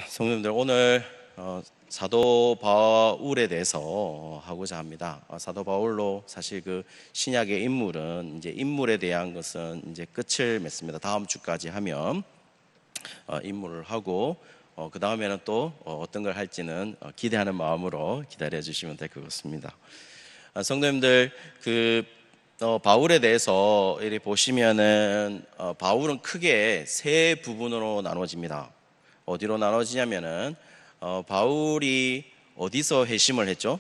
성도님들, 오늘 사도 바울에 대해서 하고자 합니다. 사도 바울로 사실 그 신약의 인물은 이제 인물에 대한 것은 이제 끝을 맺습니다. 다음 주까지 하면 인물을 하고 그 다음에는 또 어떤 걸 할지는 기대하는 마음으로 기다려 주시면 될 것 같습니다. 성도님들, 바울에 대해서 이렇게 보시면은 바울은 크게 세 부분으로 나눠집니다. 어디로 나눠지냐면은 바울이 어디서 회심을 했죠?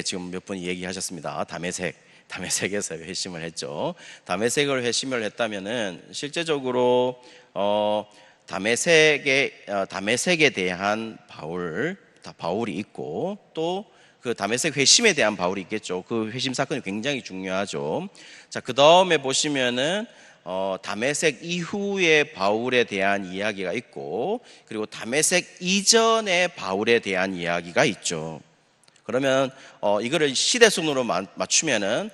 지금 몇 분이 얘기하셨습니다. 다메섹에서 회심을 했죠. 다메섹을 회심을 했다면은 실제적으로 다메섹에 대한 바울이 있고 또 그 다메섹 회심에 대한 바울이 있겠죠. 그 회심 사건이 굉장히 중요하죠. 자, 그 다음에 보시면은 다메섹 이후의 바울에 대한 이야기가 있고, 그리고 다메섹 이전의 바울에 대한 이야기가 있죠. 그러면 이거를 시대순으로 맞추면은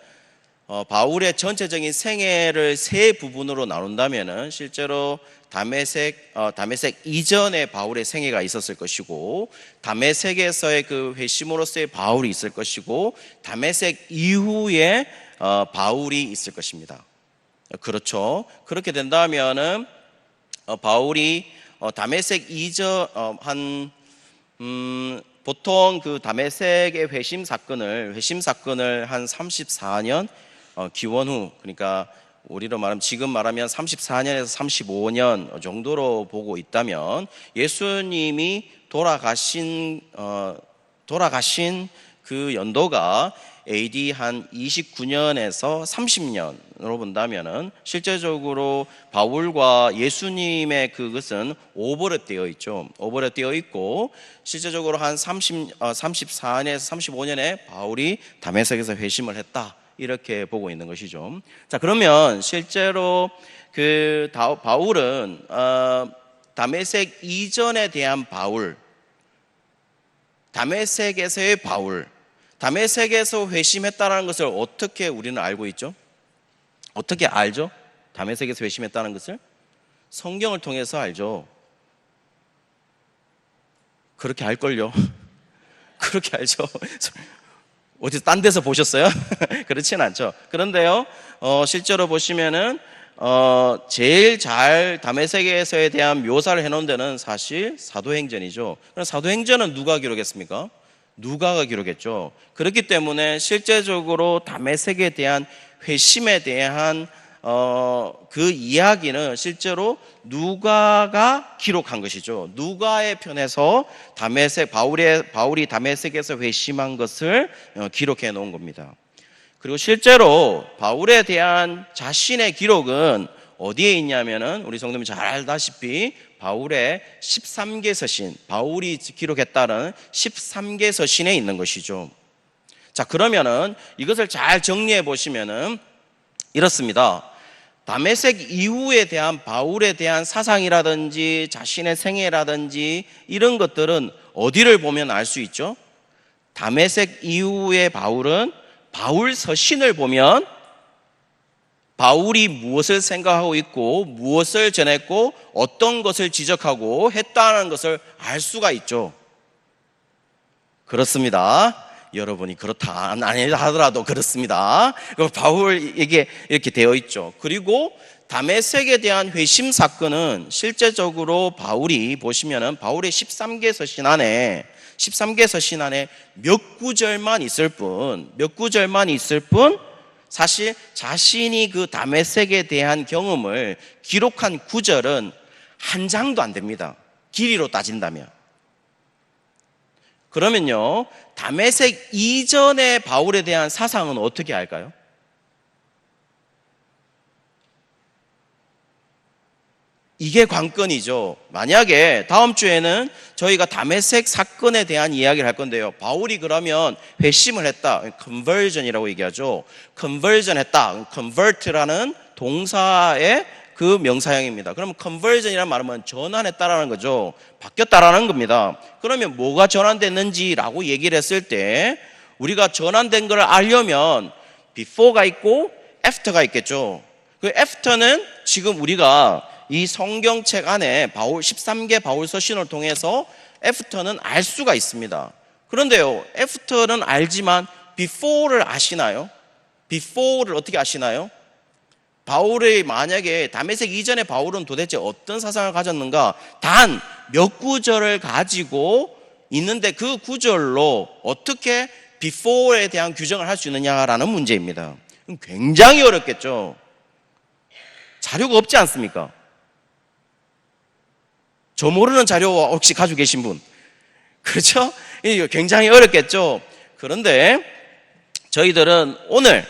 바울의 전체적인 생애를 세 부분으로 나눈다면은 실제로 다메섹 이전에 바울의 생애가 있었을 것이고, 다메섹에서의 그 회심으로서의 바울이 있을 것이고, 다메섹 이후에 바울이 있을 것입니다. 그렇죠. 그렇게 된다면은 바울이 다메섹 이전 보통 그 다메섹의 회심 사건을 한 34년 기원 후, 그러니까 우리로 말하면 지금 말하면 34년에서 35년 정도로 보고 있다면, 예수님이 돌아가신 그 연도가 AD 한 29년에서 30년으로 본다면은 실제적으로 바울과 예수님의 그것은 오버랩되어 있죠. 오버랩되어 있고, 실제적으로 한 34년에서 35년에 바울이 다메섹에서 회심을 했다, 이렇게 보고 있는 것이죠. 자, 그러면 실제로 그 바울은 다메섹 이전에 대한 바울, 다메섹에서의 바울, 다메섹에서 회심했다는 것을 어떻게 우리는 알고 있죠? 어떻게 알죠? 다메섹에서 회심했다는 것을 성경을 통해서 알죠. 그렇게 알걸요. 그렇게 알죠. 어디서 딴 데서 보셨어요? 그렇진 않죠. 그런데요, 실제로 보시면은 제일 잘 다메섹에서에 대한 묘사를 해놓은 데는 사실 사도행전이죠. 그럼 사도행전은 누가 기록했습니까? 누가가 기록했죠. 그렇기 때문에 실제적으로 다메섹에 대한 회심에 대한 그 이야기는 실제로 누가가 기록한 것이죠. 누가의 편에서 바울이 다메섹에서 회심한 것을 기록해 놓은 겁니다. 그리고 실제로 바울에 대한 자신의 기록은 어디에 있냐면은 우리 성도님 잘 알다시피 바울의 13개 서신, 바울이 기록했다는 13개 서신에 있는 것이죠. 자, 그러면은 이것을 잘 정리해 보시면은 이렇습니다. 다메섹 이후에 대한 바울에 대한 사상이라든지 자신의 생애라든지 이런 것들은 어디를 보면 알 수 있죠? 다메섹 이후의 바울은 바울 서신을 보면 바울이 무엇을 생각하고 있고 무엇을 전했고 어떤 것을 지적하고 했다는 것을 알 수가 있죠. 그렇습니다. 여러분이 그렇다 아니다 하더라도 그렇습니다. 바울에게 이렇게 되어 있죠. 그리고 다메섹에 대한 회심 사건은 실제적으로 바울이 보시면은 바울의 13개 서신 안에 몇 구절만 있을 뿐 사실 자신이 그 다메섹에 대한 경험을 기록한 구절은 한 장도 안 됩니다. 길이로 따진다면. 그러면요, 다메섹 이전의 바울에 대한 사상은 어떻게 할까요? 이게 관건이죠. 만약에 다음 주에는 저희가 다메섹 사건에 대한 이야기를 할 건데요, 바울이 그러면 회심을 했다, conversion이라고 얘기하죠. conversion했다, convert라는 동사의 그 명사형입니다. 그러면 conversion이라는 말은 전환했다라는 거죠. 바뀌었다라는 겁니다. 그러면 뭐가 전환됐는지라고 얘기를 했을 때 우리가 전환된 걸 알려면 before가 있고 after가 있겠죠. 그 after는 지금 우리가 이 성경책 안에 바울 13개 바울 서신을 통해서 애프터는 알 수가 있습니다. 그런데요, 애프터는 알지만 before를 아시나요? before를 어떻게 아시나요? 바울의 만약에 다메섹 이전에 바울은 도대체 어떤 사상을 가졌는가? 단 몇 구절을 가지고 있는데 그 구절로 어떻게 before에 대한 규정을 할 수 있느냐라는 문제입니다. 굉장히 어렵겠죠. 자료가 없지 않습니까? 저 모르는 자료 혹시 가지고 계신 분? 그렇죠? 굉장히 어렵겠죠. 그런데 저희들은 오늘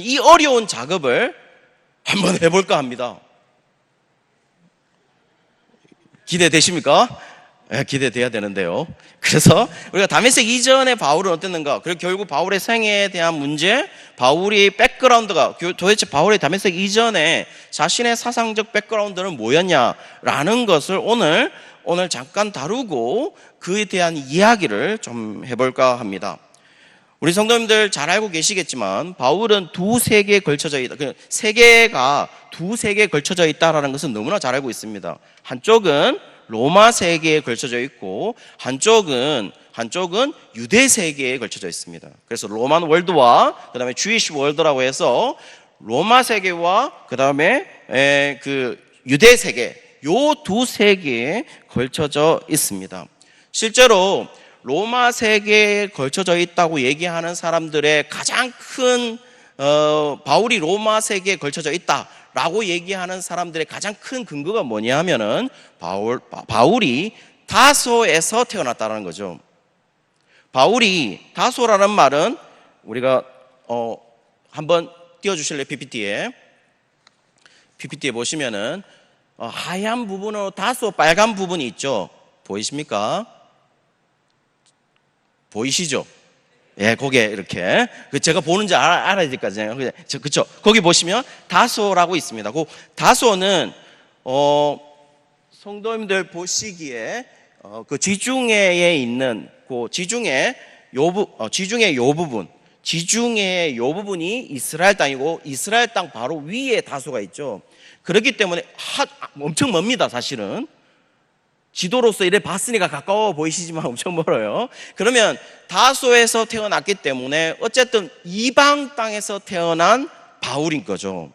이 어려운 작업을 한번 해볼까 합니다. 기대되십니까? 네, 기대돼야 되는데요. 그래서 우리가 다메섹 이전에 바울은 어땠는가? 그리고 결국 바울의 생애에 대한 문제, 바울의 백그라운드가 도대체 바울의 다메섹 이전에 자신의 사상적 백그라운드는 뭐였냐라는 것을 오늘 잠깐 다루고 그에 대한 이야기를 좀 해볼까 합니다. 우리 성도님들 잘 알고 계시겠지만 바울은 두 세계에 걸쳐져 있다. 세계가 두 세계에 걸쳐져 있다라는 것은 너무나 잘 알고 있습니다. 한쪽은 로마 세계에 걸쳐져 있고 한쪽은 유대 세계에 걸쳐져 있습니다. 그래서 로만 월드와 그다음에 주이시 월드라고 해서 로마 세계와 그다음에 그 유대 세계 요 두 세계에 걸쳐져 있습니다. 실제로 로마 세계에 걸쳐져 있다고 얘기하는 사람들의 가장 큰 바울이 로마 세계에 걸쳐져 있다라고 얘기하는 사람들의 가장 큰 근거가 뭐냐 하면은 바울이 다소에서 태어났다는 거죠. 바울이 다소라는 말은 우리가 한번 띄워주실래요? PPT에 보시면은 하얀 부분으로 다소 빨간 부분이 있죠. 보이십니까? 보이시죠? 예, 거기에 이렇게 제가 보는지 알아야 될 거잖아요. 그렇죠? 거기 보시면 다소라고 있습니다. 그 다소는 성도님들 보시기에 그 지중해에 있는 그 지중해 요 부분이 이스라엘 땅이고 이스라엘 땅 바로 위에 다소가 있죠. 그렇기 때문에 엄청 멉니다, 사실은. 지도로서 이래 봤으니까 가까워 보이시지만 엄청 멀어요. 그러면 다소에서 태어났기 때문에 어쨌든 이방 땅에서 태어난 바울인 거죠.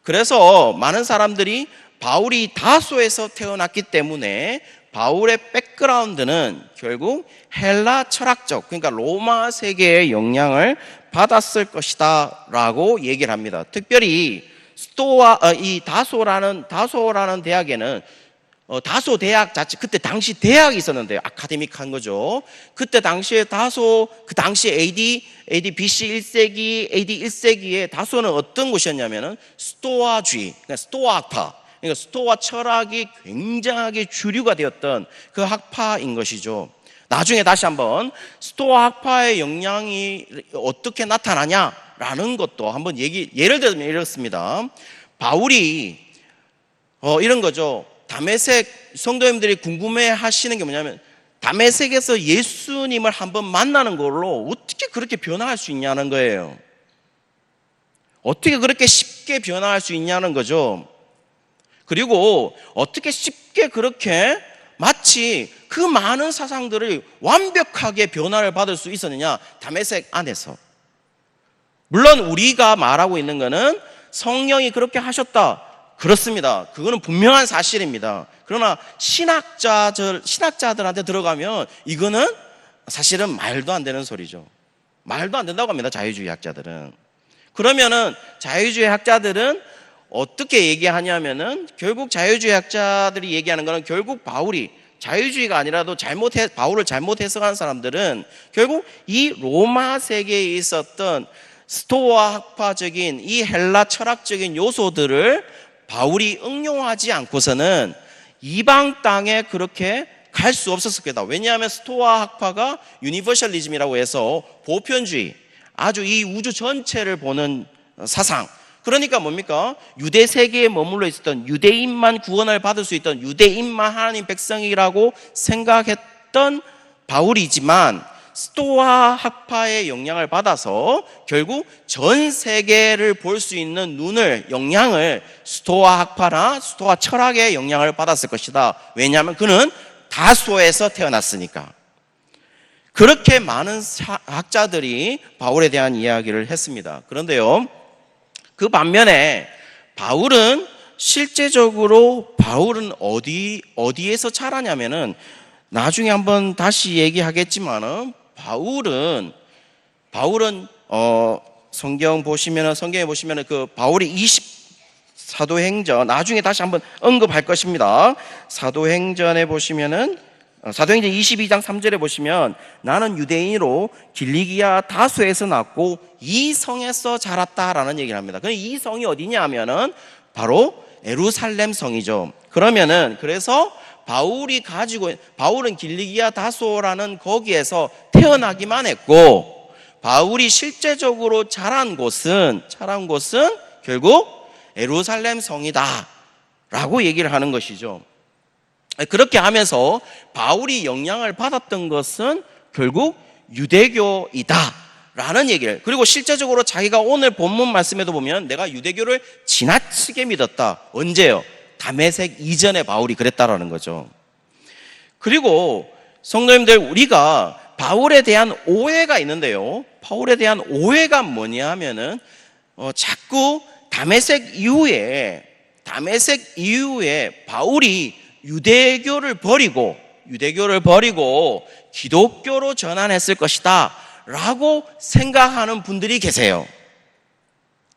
그래서 많은 사람들이 바울이 다소에서 태어났기 때문에 바울의 백그라운드는 결국 헬라 철학적, 그러니까 로마 세계의 영향을 받았을 것이다 라고 얘기를 합니다. 특별히 이 다소라는 대학에는 다소 대학 자체, 그때 당시 대학이 있었는데요. 아카데믹한 거죠. 그때 당시에 그 당시 AD BC 1세기, AD 1세기에 다소는 어떤 곳이었냐면은 스토아주의, 그러니까 스토아 학파, 그러니까 스토아 철학이 굉장하게 주류가 되었던 그 학파인 것이죠. 나중에 다시 한번 스토아 학파의 영향이 어떻게 나타나냐라는 것도 한번 예를 들면 이렇습니다. 바울이 이런 거죠. 다메섹 성도님들이 궁금해 하시는 게 뭐냐면 다메섹에서 예수님을 한번 만나는 걸로 어떻게 그렇게 변화할 수 있냐는 거예요. 어떻게 그렇게 쉽게 변화할 수 있냐는 거죠. 그리고 어떻게 쉽게 그렇게 마치 그 많은 사상들을 완벽하게 변화를 받을 수 있었느냐, 다메섹 안에서. 물론 우리가 말하고 있는 거는 성령이 그렇게 하셨다, 그렇습니다. 그거는 분명한 사실입니다. 그러나 신학자들한테 들어가면 이거는 사실은 말도 안 되는 소리죠. 말도 안 된다고 합니다, 자유주의 학자들은. 그러면은 자유주의 학자들은 어떻게 얘기하냐면은 결국 자유주의 학자들이 얘기하는 거는 결국 바울이 자유주의가 아니라도 바울을 잘못 해석한 사람들은 결국 이 로마 세계에 있었던 스토아 학파적인 이 헬라 철학적인 요소들을 바울이 응용하지 않고서는 이방 땅에 그렇게 갈 수 없었을 거다. 왜냐하면 스토아 학파가 유니버셜리즘이라고 해서 보편주의, 아주 이 우주 전체를 보는 사상. 그러니까 뭡니까? 유대 세계에 머물러 있었던 유대인만 구원을 받을 수 있던 유대인만 하나님 백성이라고 생각했던 바울이지만 스토아 학파의 영향을 받아서 결국 전 세계를 볼 수 있는 눈을, 영향을 스토아 학파나 스토아 철학의 영향을 받았을 것이다. 왜냐하면 그는 다소에서 태어났으니까. 그렇게 많은 학자들이 바울에 대한 이야기를 했습니다. 그런데요, 그 반면에 바울은 실제적으로 어디에서 자라냐면은 나중에 한번 다시 얘기하겠지만은 바울은 성경에 보시면은 그 바울이 사도행전 나중에 다시 한번 언급할 것입니다. 사도행전에 보시면은 사도행전 22장 3절에 보시면 나는 유대인으로 길리기아 다소에서 났고 이 성에서 자랐다라는 얘기를 합니다. 이 성이 어디냐 하면은 바로 예루살렘 성이죠. 그래서 바울은 길리기아 다소라는 거기에서 태어나기만 했고 바울이 실제적으로 자란 곳은 결국 예루살렘 성이다 라고 얘기를 하는 것이죠. 그렇게 하면서 바울이 영향을 받았던 것은 결국 유대교이다 라는 얘기를, 그리고 실제적으로 자기가 오늘 본문 말씀에도 보면 내가 유대교를 지나치게 믿었다. 언제요? 다메섹 이전에 바울이 그랬다라는 거죠. 그리고 성도님들, 우리가 바울에 대한 오해가 있는데요, 바울에 대한 오해가 뭐냐 하면은 자꾸 다메섹 이후에 바울이 유대교를 버리고 기독교로 전환했을 것이다 라고 생각하는 분들이 계세요.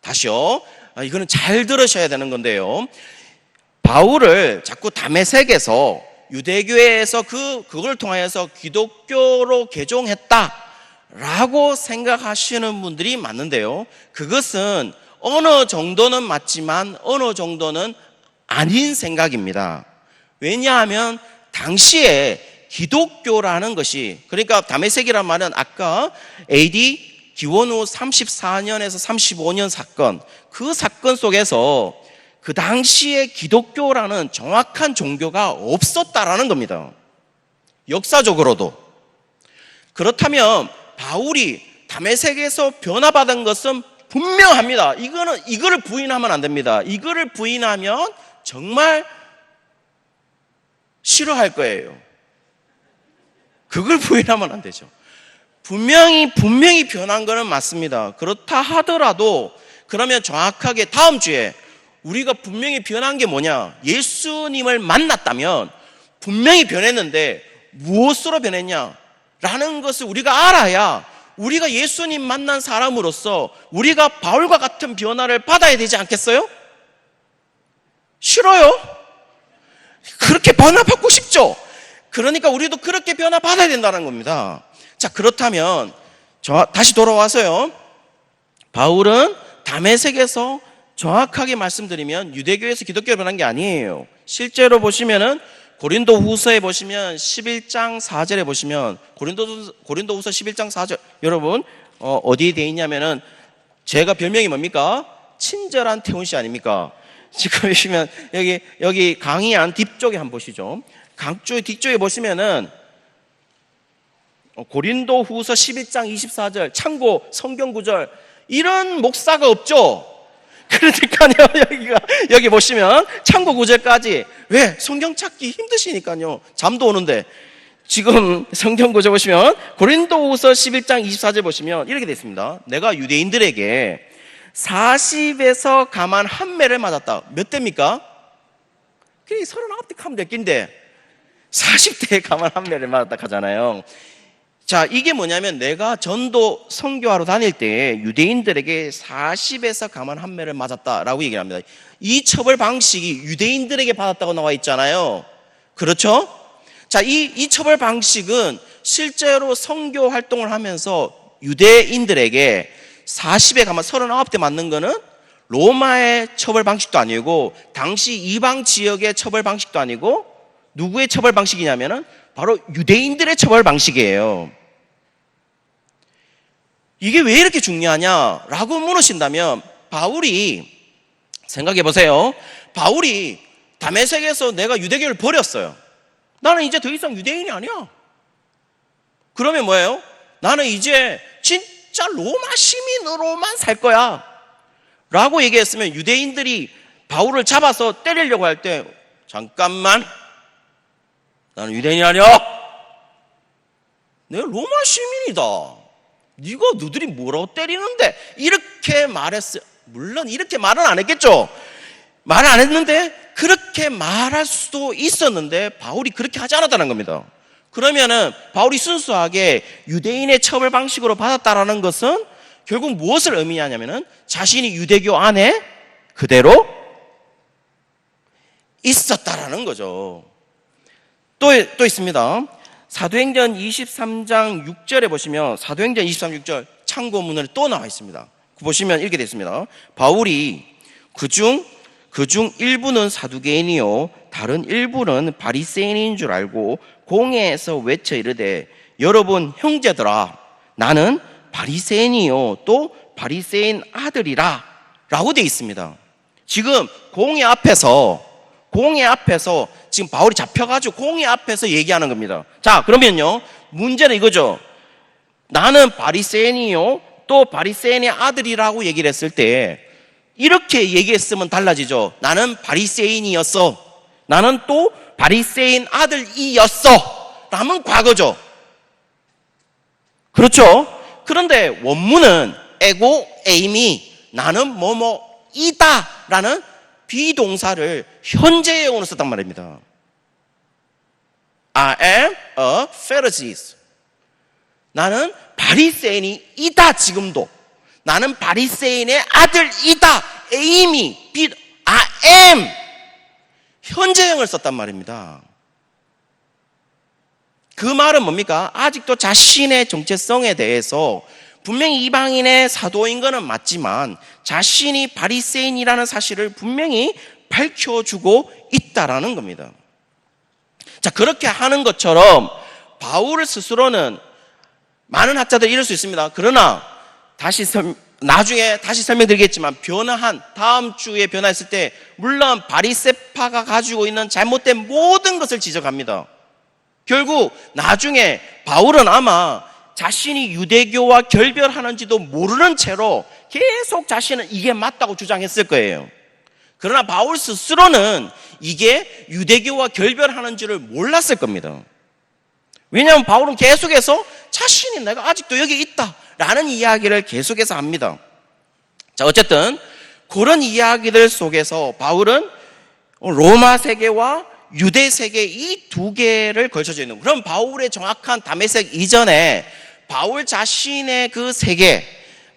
다시요, 이거는 잘 들으셔야 되는 건데요, 바울을 자꾸 다메섹에서 유대교에서 그걸 통하여서 기독교로 개종했다 라고 생각하시는 분들이 많은데요, 그것은 어느 정도는 맞지만 어느 정도는 아닌 생각입니다. 왜냐하면 당시에 기독교라는 것이, 그러니까 다메섹이란 말은 아까 AD 기원 후 34년에서 35년 사건, 그 사건 속에서 그 당시에 기독교라는 정확한 종교가 없었다라는 겁니다. 역사적으로도. 그렇다면 바울이 다메섹에서 변화받은 것은 분명합니다. 이거를 부인하면 안 됩니다. 이거를 부인하면 정말 싫어할 거예요. 그걸 부인하면 안 되죠. 분명히 변한 거는 맞습니다. 그렇다 하더라도 그러면 정확하게 다음 주에 우리가 분명히 변한 게 뭐냐? 예수님을 만났다면 분명히 변했는데 무엇으로 변했냐? 라는 것을 우리가 알아야 우리가 예수님 만난 사람으로서 우리가 바울과 같은 변화를 받아야 되지 않겠어요? 싫어요? 그렇게 변화받고 싶죠? 그러니까 우리도 그렇게 변화받아야 된다는 겁니다. 자, 그렇다면 다시 돌아와서요, 바울은 다메섹에서 정확하게 말씀드리면 유대교에서 기독교로 변한 게 아니에요. 실제로 보시면은 고린도 후서에 보시면 11장 4절에 보시면 고린도 후서 11장 4절, 여러분 어디에 되어 있냐면은 제가 별명이 뭡니까? 친절한 태훈 씨 아닙니까? 지금 보시면 여기 강의 안 뒤쪽에 한번 보시죠. 강쪽 뒤쪽에 보시면은 고린도 후서 11장 24절 참고 성경 구절, 이런 목사가 없죠. 그러니까요, 여기 보시면 참고 구절까지. 왜? 성경 찾기 힘드시니까요. 잠도 오는데. 지금 성경 구절 보시면 고린도후서 11장 24절 보시면 이렇게 되어 있습니다. 내가 유대인들에게 40에서 가만 한 매를 맞았다. 몇 대입니까? 그게 39대 하면 됐긴데 40대에 가만 한 매를 맞았다 하잖아요. 자, 이게 뭐냐면 내가 전도 선교하러 다닐 때 유대인들에게 40에서 가만 한 매를 맞았다라고 얘기를 합니다. 이 처벌 방식이 유대인들에게 받았다고 나와 있잖아요. 그렇죠? 자, 이 처벌 방식은 실제로 선교 활동을 하면서 유대인들에게 40에 가만 39대 맞는 거는 로마의 처벌 방식도 아니고 당시 이방 지역의 처벌 방식도 아니고 누구의 처벌 방식이냐면은 바로 유대인들의 처벌 방식이에요. 이게 왜 이렇게 중요하냐라고 물으신다면 바울이 생각해 보세요. 바울이 다메섹에서 내가 유대교를 버렸어요. 나는 이제 더 이상 유대인이 아니야. 그러면 뭐예요? 나는 이제 진짜 로마 시민으로만 살 거야 라고 얘기했으면 유대인들이 바울을 잡아서 때리려고 할 때 잠깐만, 나는 유대인이 아니야. 내가 로마 시민이다. 네가 너희들이 뭐라고 때리는데, 이렇게 말했어요. 물론 이렇게 말은 안 했겠죠. 말을 안 했는데 그렇게 말할 수도 있었는데 바울이 그렇게 하지 않았다는 겁니다. 그러면은 바울이 순수하게 유대인의 처벌 방식으로 받았다라는 것은 결국 무엇을 의미하냐면은 자신이 유대교 안에 그대로 있었다라는 거죠. 또 있습니다. 사도행전 23장 6절에 보시면, 사도행전 23장 6절 참고문을 또 나와 있습니다. 보시면 이렇게 되어 있습니다. 바울이 그중 일부는 사두개인이요 다른 일부는 바리새인인 줄 알고 공회에서 외쳐 이르되, 여러분 형제들아, 나는 바리새인이요 또 바리새인 아들이라 라고 되어 있습니다. 지금 공회 앞에서 지금 바울이 잡혀가지고 공회 앞에서 얘기하는 겁니다. 자, 그러면요, 문제는 이거죠. 나는 바리새인이요 또 바리새인의 아들이라고 얘기를 했을 때 이렇게 얘기했으면 달라지죠. 나는 바리새인이었어, 나는 또 바리새인 아들이었어 라면 과거죠. 그렇죠? 그런데 원문은 에고 에이미, 나는 뭐뭐이다 라는 비동사를 현재형으로 썼단 말입니다. I am a Pharisee. 나는 바리새인이다. 지금도 나는 바리새인의 아들이다. 에이미, I am, 현재형을 썼단 말입니다. 그 말은 뭡니까? 아직도 자신의 정체성에 대해서 분명히 이방인의 사도인 것은 맞지만 자신이 바리새인이라는 사실을 분명히 밝혀주고 있다라는 겁니다. 자, 그렇게 하는 것처럼 바울 스스로는, 많은 학자들이 이럴 수 있습니다. 그러나 나중에 다시 설명드리겠지만 변화한, 다음 주에 변화했을 때 물론 바리새파가 가지고 있는 잘못된 모든 것을 지적합니다. 결국 나중에 바울은 아마 자신이 유대교와 결별하는지도 모르는 채로 계속 자신은 이게 맞다고 주장했을 거예요. 그러나 바울 스스로는 이게 유대교와 결별하는지를 몰랐을 겁니다. 왜냐하면 바울은 계속해서 자신이 내가 아직도 여기 있다라는 이야기를 계속해서 합니다. 자, 어쨌든 그런 이야기들 속에서 바울은 로마 세계와 유대 세계 이 두 개를 걸쳐져 있는, 그럼 바울의 정확한 다메섹 이전에 바울 자신의 그 세계,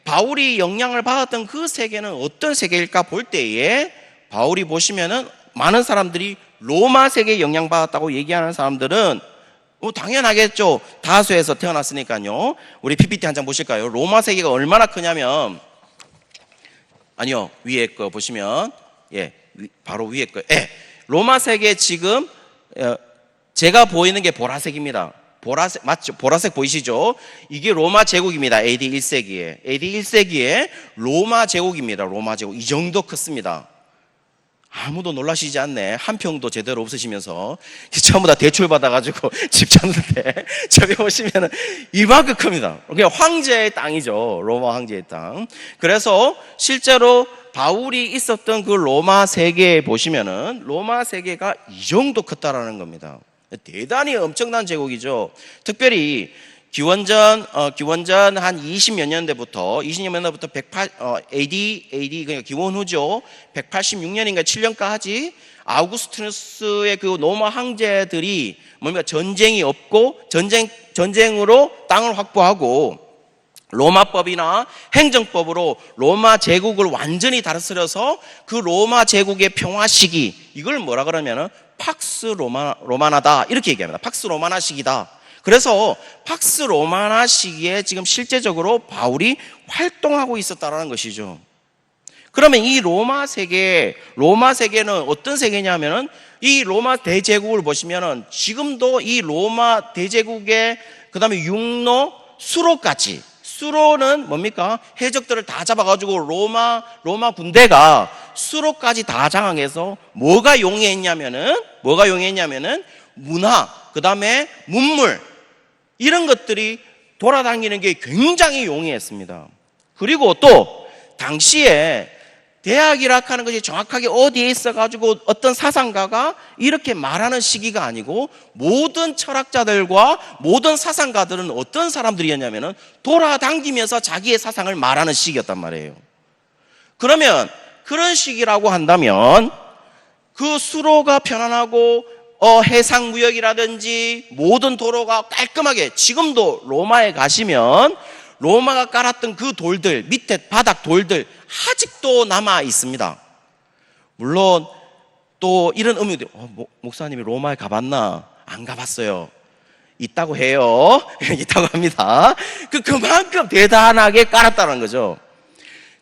바울이 영향을 받았던 그 세계는 어떤 세계일까 볼 때에 바울이 보시면은 많은 사람들이 로마 세계에 영향받았다고 얘기하는 사람들은 당연하겠죠. 다수에서 태어났으니까요. 우리 PPT 한 장 보실까요? 로마 세계가 얼마나 크냐면, 아니요, 위에 거 보시면, 바로 위에 거. 로마 세계 지금 제가 보이는 게 보라색입니다. 보라색 맞죠? 보라색 보이시죠? 이게 로마 제국입니다. AD 1세기에 로마 제국입니다. 로마 제국 이 정도 컸습니다. 아무도 놀라시지 않네. 한 평도 제대로 없으시면서 전부 다 대출 받아가지고 집 졌는데 저기 보시면은 이만큼 큽니다. 그냥 황제의 땅이죠. 로마 황제의 땅. 그래서 실제로 바울이 있었던 그 로마 세계에 보시면은 로마 세계가 이 정도 컸다라는 겁니다. 대단히 엄청난 제국이죠. 특별히 기원전 한 20몇 년대부터 AD 그러니까 기원 후죠. 186년인가 7년까지 아우구스투스의 그 로마 황제들이 뭡니까? 전쟁이 없고 전쟁으로 땅을 확보하고 로마법이나 행정법으로 로마 제국을 완전히 다스려서 그 로마 제국의 평화 시기, 이걸 뭐라 그러면은 팍스 로마나다 이렇게 얘기합니다. 팍스 로마나 시기다. 그래서 팍스 로마나 시기에 지금 실제적으로 바울이 활동하고 있었다라는 것이죠. 그러면 이 로마 세계는 어떤 세계냐면은 이 로마 대제국을 보시면은 지금도 이 로마 대제국의 그다음에 육로 수로까지, 수로는 뭡니까? 해적들을 다 잡아가지고 로마 군대가 수로까지 다 장악해서 뭐가 용이했냐면은 문화, 그 다음에 문물, 이런 것들이 돌아다니는 게 굉장히 용이했습니다. 그리고 또 당시에 대학이라 하는 것이 정확하게 어디에 있어가지고 어떤 사상가가 이렇게 말하는 시기가 아니고, 모든 철학자들과 모든 사상가들은 어떤 사람들이었냐면은 돌아다니면서 자기의 사상을 말하는 시기였단 말이에요. 그러면 그런 시기라고 한다면 그 수로가 편안하고 해상무역이라든지 모든 도로가 깔끔하게, 지금도 로마에 가시면 로마가 깔았던 그 돌들, 밑에 바닥 돌들 아직도 남아 있습니다. 물론 또 이런 의미도, 목사님이 로마에 가봤나? 안 가봤어요. 있다고 해요. 있다고 합니다. 그만큼 대단하게 깔았다는 거죠.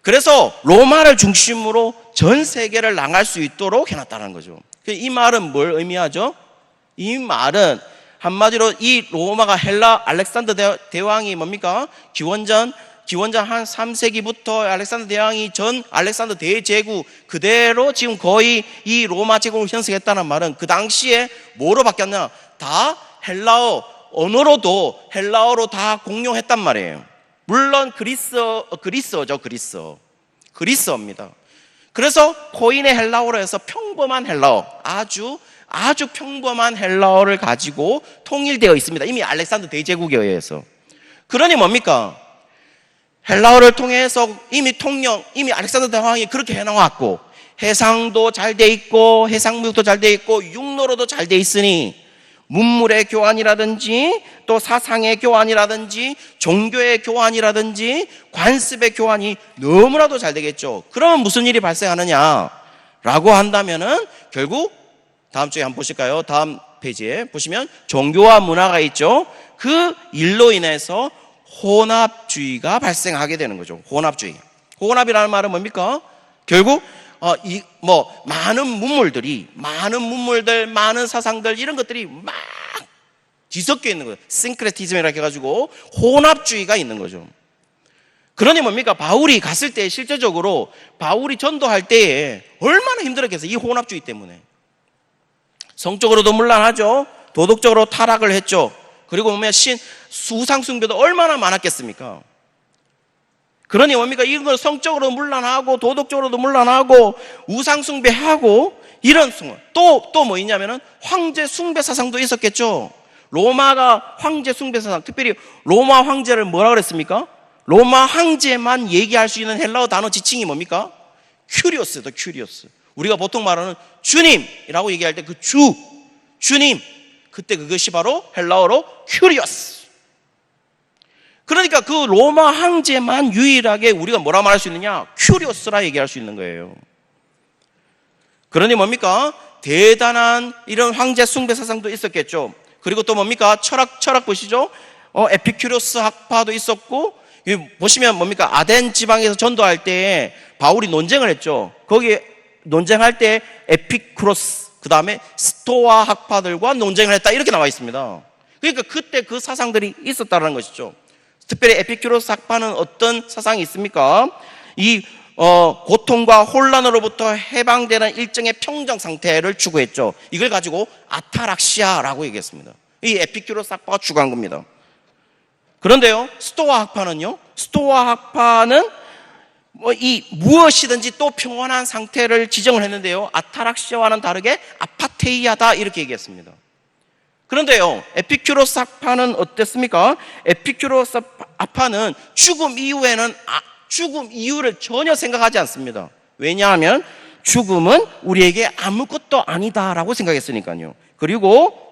그래서 로마를 중심으로 전 세계를 나갈 수 있도록 해놨다는 거죠. 이 말은 뭘 의미하죠? 이 말은 한마디로 이 로마가 헬라 알렉산더 대왕이 뭡니까? 기원전 한 3세기부터 알렉산더 대왕이 전 알렉산더 대제국 그대로 지금 거의 이 로마 제국을 형성했다는 말은 그 당시에 뭐로 바뀌었냐? 다 헬라어, 언어로도 헬라어로 다 공용했단 말이에요. 물론 그리스어입니다. 그래서 코인의 헬라어로 해서 평범한 헬라어, 아주 평범한 헬라어를 가지고 통일되어 있습니다. 이미 알렉산더 대제국에 의해서. 그러니 뭡니까? 헬라어를 통해서 이미 알렉산더 대왕이 그렇게 해나왔고, 해상도 잘 돼 있고, 해상무역도 잘 돼 있고, 육로로도 잘 돼 있으니 문물의 교환이라든지 또 사상의 교환이라든지 종교의 교환이라든지 관습의 교환이 너무나도 잘 되겠죠. 그러면 무슨 일이 발생하느냐라고 한다면은 결국 다음 주에 한번 보실까요? 다음 페이지에 보시면 종교와 문화가 있죠. 그 일로 인해서 혼합주의가 발생하게 되는 거죠. 혼합이라는 말은 뭡니까? 결국 많은 문물들, 많은 사상들, 이런 것들이 막 뒤섞여 있는 거예요. 싱크레티즘이라고 해가지고 혼합주의가 있는 거죠. 그러니 뭡니까? 바울이 갔을 때 실제적으로 바울이 전도할 때에 얼마나 힘들었겠어요. 이 혼합주의 때문에. 성적으로도 문란하죠. 도덕적으로 타락을 했죠. 그리고 보면 수상숭배도 얼마나 많았겠습니까? 그러니 뭡니까? 이건 성적으로 문란하고 도덕적으로도 문란하고 우상숭배하고 이런 또 뭐 있냐면은 황제 숭배 사상도 있었겠죠. 로마가 황제 숭배 사상, 특별히 로마 황제를 뭐라 그랬습니까? 로마 황제만 얘기할 수 있는 헬라어 단어 지칭이 뭡니까? 큐리오스. 우리가 보통 말하는 주님이라고 얘기할 때 그 주님, 그때 그것이 바로 헬라어로 큐리오스. 그러니까 그 로마 황제만 유일하게 우리가 뭐라 말할 수 있느냐? 큐리오스라 얘기할 수 있는 거예요. 그러니 뭡니까? 대단한 이런 황제 숭배 사상도 있었겠죠. 그리고 또 뭡니까? 철학 보시죠. 에피큐로스 학파도 있었고, 보시면 뭡니까? 아덴 지방에서 전도할 때 바울이 논쟁을 했죠. 거기 논쟁할 때 에피쿠로스, 그 다음에 스토아 학파들과 논쟁을 했다, 이렇게 나와 있습니다. 그러니까 그때 그 사상들이 있었다는 것이죠. 특별히 에피큐로스 학파는 어떤 사상이 있습니까? 고통과 혼란으로부터 해방되는 일정의 평정 상태를 추구했죠. 이걸 가지고 아타락시아라고 얘기했습니다. 이 에피큐로스 학파가 추구한 겁니다. 그런데요, 스토아 학파는 무엇이든지 또 평온한 상태를 지정을 했는데요, 아타락시아와는 다르게 아파테이아다, 이렇게 얘기했습니다. 그런데요, 에피큐로스 학파는 어땠습니까? 에피큐로스 학파는 죽음 이후를 전혀 생각하지 않습니다. 왜냐하면 죽음은 우리에게 아무것도 아니다라고 생각했으니까요. 그리고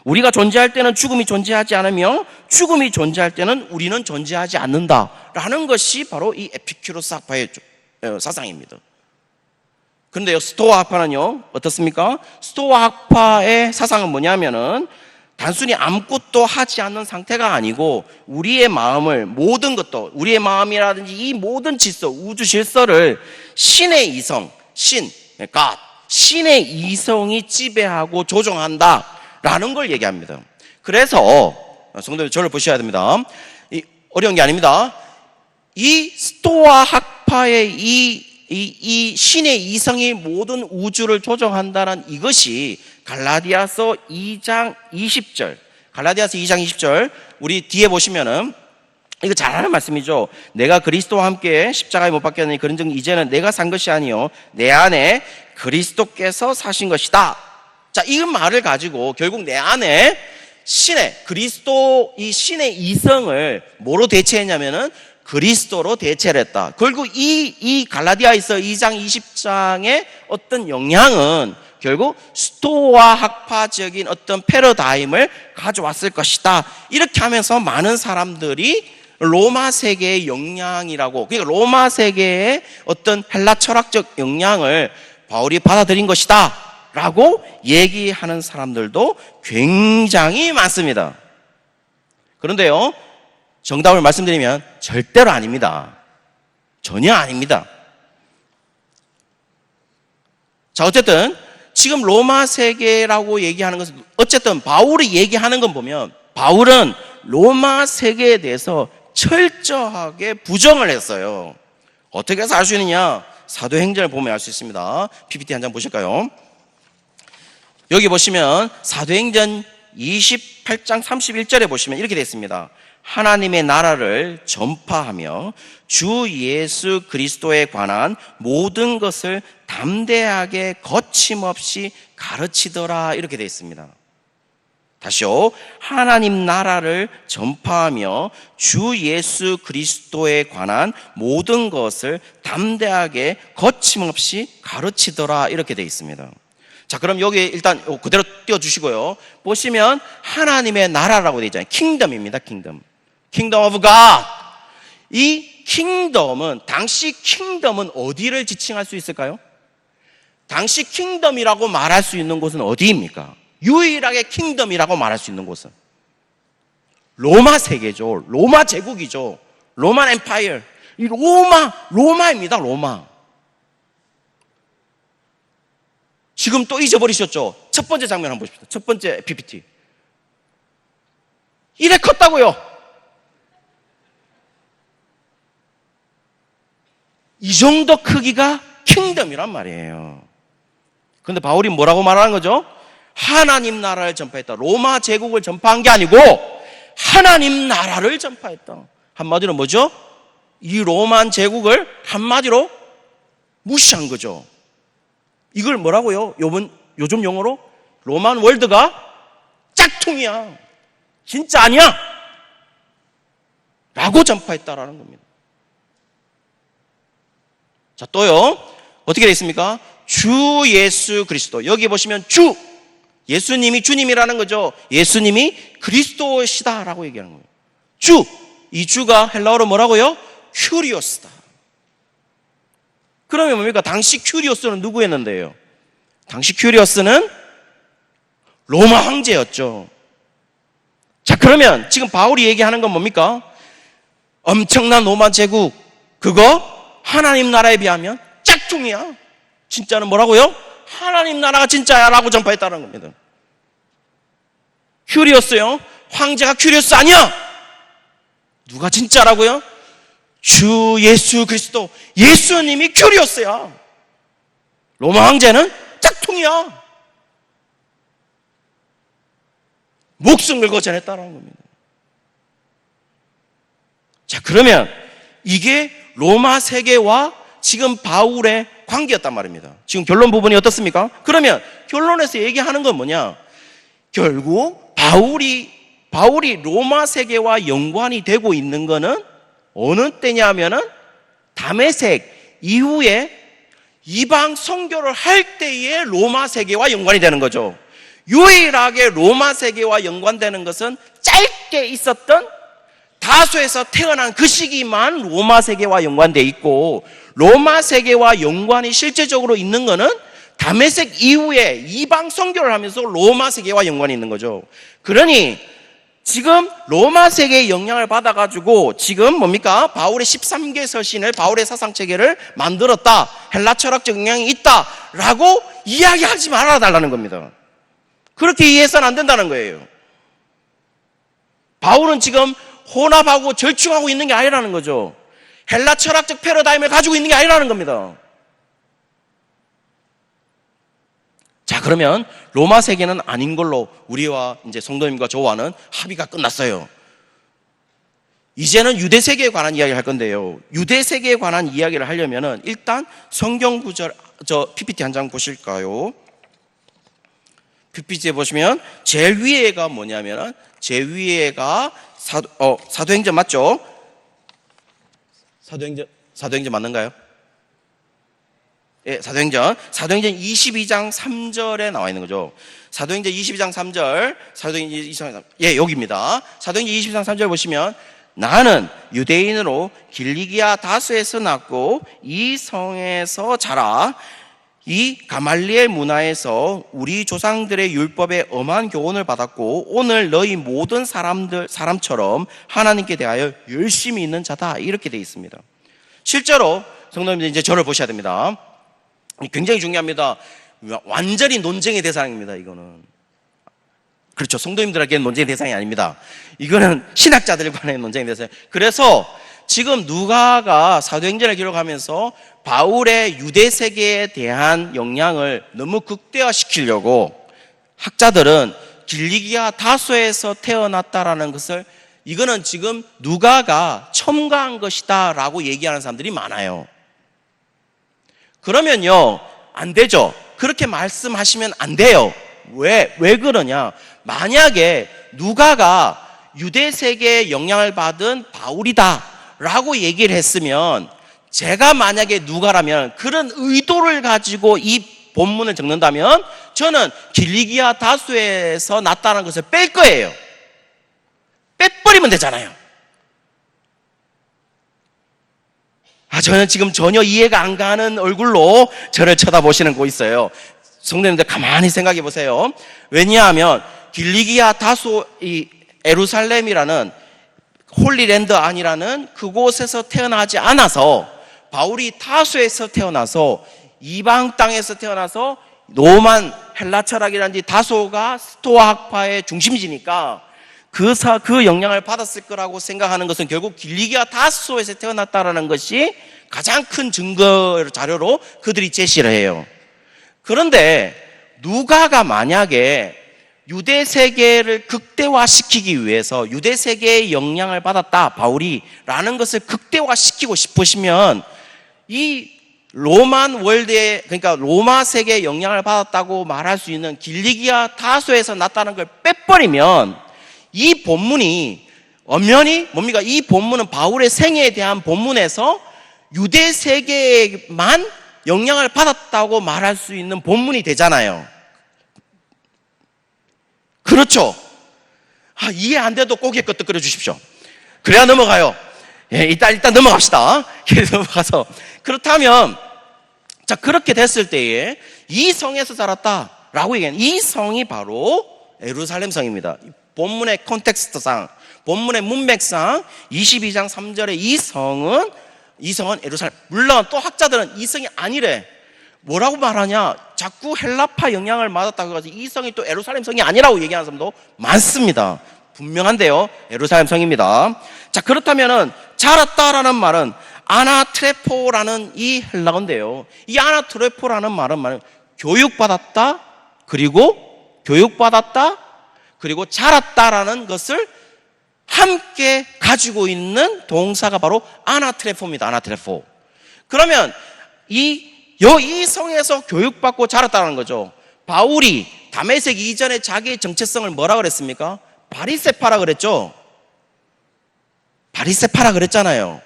우리가 존재할 때는 죽음이 존재하지 않으며 죽음이 존재할 때는 우리는 존재하지 않는다라는 것이 바로 이 에피큐로스 학파의 사상입니다. 그런데요, 스토아 학파는요, 어떻습니까? 스토아 학파의 사상은 뭐냐면은 단순히 아무것도 하지 않는 상태가 아니고 우리의 마음을, 모든 것도, 우리의 마음이라든지 이 모든 질서, 우주 질서를 신의 이성, 신의 이성이 지배하고 조종한다라는 걸 얘기합니다. 그래서 성도님, 저를 보셔야 됩니다. 어려운 게 아닙니다. 이 스토아 학파의 이 신의 이성이 모든 우주를 조정한다는 이것이 갈라디아서 2장 20절 우리 뒤에 보시면은 이거 잘 아는 말씀이죠. 내가 그리스도와 함께 십자가에 못 박혔으니 그런즉 이제는 내가 산 것이 아니요 내 안에 그리스도께서 사신 것이다. 자, 이 말을 가지고 결국 내 안에 그리스도 이 신의 이성을 뭐로 대체했냐면은 그리스도로 대체를 했다. 결국 이 갈라디아에서 2장 20장의 어떤 영향은 결국 스토아 학파적인 어떤 패러다임을 가져왔을 것이다. 이렇게 하면서 많은 사람들이 로마 세계의 영향이라고, 그러니까 로마 세계의 어떤 헬라 철학적 영향을 바울이 받아들인 것이다 라고 얘기하는 사람들도 굉장히 많습니다. 그런데요, 정답을 말씀드리면 절대로 아닙니다. 전혀 아닙니다. 자, 어쨌든 지금 로마 세계라고 얘기하는 것은, 어쨌든 바울이 얘기하는 건 보면 바울은 로마 세계에 대해서 철저하게 부정을 했어요. 어떻게 해서 알 수 있느냐? 사도행전을 보면 알 수 있습니다. PPT 한 장 보실까요? 여기 보시면 사도행전 28장 31절에 보시면 이렇게 되어 있습니다. 하나님의 나라를 전파하며 주 예수 그리스도에 관한 모든 것을 담대하게 거침없이 가르치더라, 이렇게 되어 있습니다. 다시요. 하나님 나라를 전파하며 주 예수 그리스도에 관한 모든 것을 담대하게 거침없이 가르치더라, 이렇게 되어 있습니다. 자, 그럼 여기 일단 그대로 띄워주시고요. 보시면 하나님의 나라라고 되어 있잖아요. 킹덤입니다. 킹덤 오브 갓. 이 킹덤은, 당시 킹덤은 어디를 지칭할 수 있을까요? 당시 킹덤이라고 말할 수 있는 곳은 어디입니까? 유일하게 킹덤이라고 말할 수 있는 곳은 로마 세계죠. 로마 제국이죠. 로만 엠파이어. 이 로마입니다. 로마. 지금 또 잊어버리셨죠? 첫 번째 장면 한번 보십시오. 첫 번째 PPT. 이래 컸다고요. 이 정도 크기가 킹덤이란 말이에요. 그런데 바울이 뭐라고 말하는 거죠? 하나님 나라를 전파했다. 로마 제국을 전파한 게 아니고 하나님 나라를 전파했다. 한마디로 뭐죠? 이 로만 제국을 한마디로 무시한 거죠. 이걸 뭐라고요? 요즘 용어로 로만 월드가 짝퉁이야, 진짜 아니야 라고 전파했다라는 겁니다. 자, 또요, 어떻게 되어 있습니까? 주 예수 그리스도. 여기 보시면 예수님이 주님이라는 거죠. 예수님이 그리스도시다라고 얘기하는 거예요. 이 주가 헬라어로 뭐라고요? 큐리오스다. 그러면 뭡니까? 당시 큐리오스는 누구였는데요? 당시 큐리오스는 로마 황제였죠. 자, 그러면 지금 바울이 얘기하는 건 뭡니까? 엄청난 로마 제국, 그거 하나님 나라에 비하면 짝퉁이야. 진짜는 뭐라고요? 하나님 나라가 진짜야 라고 전파했다는 겁니다. 큐리오스요? 황제가 큐리오스 아니야. 누가 진짜라고요? 주 예수 그리스도, 예수님이 큐리오스야. 로마 황제는 짝퉁이야. 목숨 걸고 전했다는 겁니다. 자, 그러면 이게 로마 세계와 지금 바울의 관계였단 말입니다. 지금 결론 부분이 어떻습니까? 그러면 결론에서 얘기하는 건 뭐냐? 결국 바울이 로마 세계와 연관이 되고 있는 거는 어느 때냐 하면은 다메섹 이후에 이방 선교를 할 때의 로마 세계와 연관이 되는 거죠. 유일하게 로마 세계와 연관되는 것은 짧게 있었던 다소에서 태어난 그 시기만 로마 세계와 연관되어 있고, 로마 세계와 연관이 실제적으로 있는 것은 다메섹 이후에 이방 선교를 하면서 로마 세계와 연관이 있는 거죠. 그러니 지금 로마 세계의 영향을 받아가지고 지금 뭡니까? 바울의 13개 서신을, 바울의 사상체계를 만들었다, 헬라 철학적 영향이 있다라고 이야기하지 말아달라는 겁니다. 그렇게 이해해서는 안 된다는 거예요. 바울은 지금 혼합하고 절충하고 있는 게 아니라는 거죠. 헬라 철학적 패러다임을 가지고 있는 게 아니라는 겁니다. 자, 그러면 로마 세계는 아닌 걸로 우리와 이제 성도님과 저와는 합의가 끝났어요. 이제는 유대 세계에 관한 이야기를 할 건데요. 유대 세계에 관한 이야기를 하려면은 일단 성경 구절, PPT 한 장 보실까요? PPT에 보시면 제일 위에가 뭐냐면은 제일 위에가 사도행전 맞죠? 사도행전 맞는가요? 예, 사도행전 22장 3절에 나와 있는 거죠. 사도행전 22장 3절, 사도행전 22장 3절, 예, 여기입니다. 사도행전 22장 3절 보시면 나는 유대인으로 길리기아 다소에서 났고 이 성에서 자라 이 가말리엘 문화에서 우리 조상들의 율법에 엄한 교훈을 받았고 오늘 너희 모든 사람처럼 하나님께 대하여 열심히 있는 자다, 이렇게 되어 있습니다. 실제로 성도님들 이제 저를 보셔야 됩니다. 굉장히 중요합니다. 완전히 논쟁의 대상입니다. 이거는 그렇죠. 성도님들에게는 논쟁의 대상이 아닙니다. 이거는 신학자들 간의 논쟁의 대상. 그래서 지금 누가가 사도행전을 기록하면서 바울의 유대 세계에 대한 영향을 너무 극대화시키려고 학자들은 길리기아 다소에서 태어났다라는 것을 이거는 지금 누가가 첨가한 것이다 라고 얘기하는 사람들이 많아요. 그러면요, 안 되죠. 그렇게 말씀하시면 안 돼요. 왜 그러냐? 만약에 누가가 유대 세계에 영향을 받은 바울이다 라고 얘기를 했으면, 제가 만약에 누가라면 그런 의도를 가지고 이 본문을 적는다면 저는 길리기아 다소에서 났다는 것을 뺄 거예요. 빼버리면 되잖아요. 저는 지금 전혀 이해가 안 가는 얼굴로 저를 쳐다보시는 거 있어요. 성도님들 가만히 생각해 보세요. 왜냐하면 길리기아 다소, 이 에루살렘이라는 홀리랜드 아니라는 그곳에서 태어나지 않아서, 바울이 타소에서 태어나서 이방 땅에서 태어나서 로만 헬라 철학이라든지 다소가 스토아 학파의 중심지니까 그 영향을 받았을 거라고 생각하는 것은 결국 길리기아 다소에서 태어났다라는 것이 가장 큰 증거 자료로 그들이 제시를 해요. 그런데 누가가 만약에 유대 세계를 극대화시키기 위해서 유대 세계의 영향을 받았다 바울이라는 것을 극대화시키고 싶으시면 이 로만 월드에, 그러니까 로마 세계의 영향을 받았다고 말할 수 있는 길리기아 다소에서 났다는 걸 빼버리면 이 본문이 엄연히 뭡니까? 이 본문은 바울의 생애에 대한 본문에서 유대 세계에만 영향을 받았다고 말할 수 있는 본문이 되잖아요. 그렇죠? 이해 안 돼도 고개 끄덕거려 주십시오. 그래야 넘어가요. 예, 일단 넘어갑시다. 넘어가서. 그렇다면, 자, 그렇게 됐을 때에 이 성에서 자랐다라고 얘기하는 이 성이 바로 예루살렘 성입니다. 본문의 컨텍스트상, 본문의 문맥상 22장 3절의 이 성은 예루살렘. 물론 또 학자들은 이 성이 아니래. 뭐라고 말하냐? 자꾸 헬라파 영향을 받았다고 해서 이 성이 또 예루살렘 성이 아니라고 얘기하는 사람도 많습니다. 분명한데요, 예루살렘 성입니다. 자, 그렇다면은 자랐다라는 말은 아나트레포라는 이 헬라어인데요, 이 아나트레포라는 말은 교육받았다, 그리고 자랐다라는 것을 함께 가지고 있는 동사가 바로 아나트레포입니다. 아나트레포. 그러면 이 성에서 교육받고 자랐다는 거죠. 바울이 다메섹 이전에 자기의 정체성을 뭐라 그랬습니까? 바리새파라 그랬죠. 바리새파라 그랬잖아요.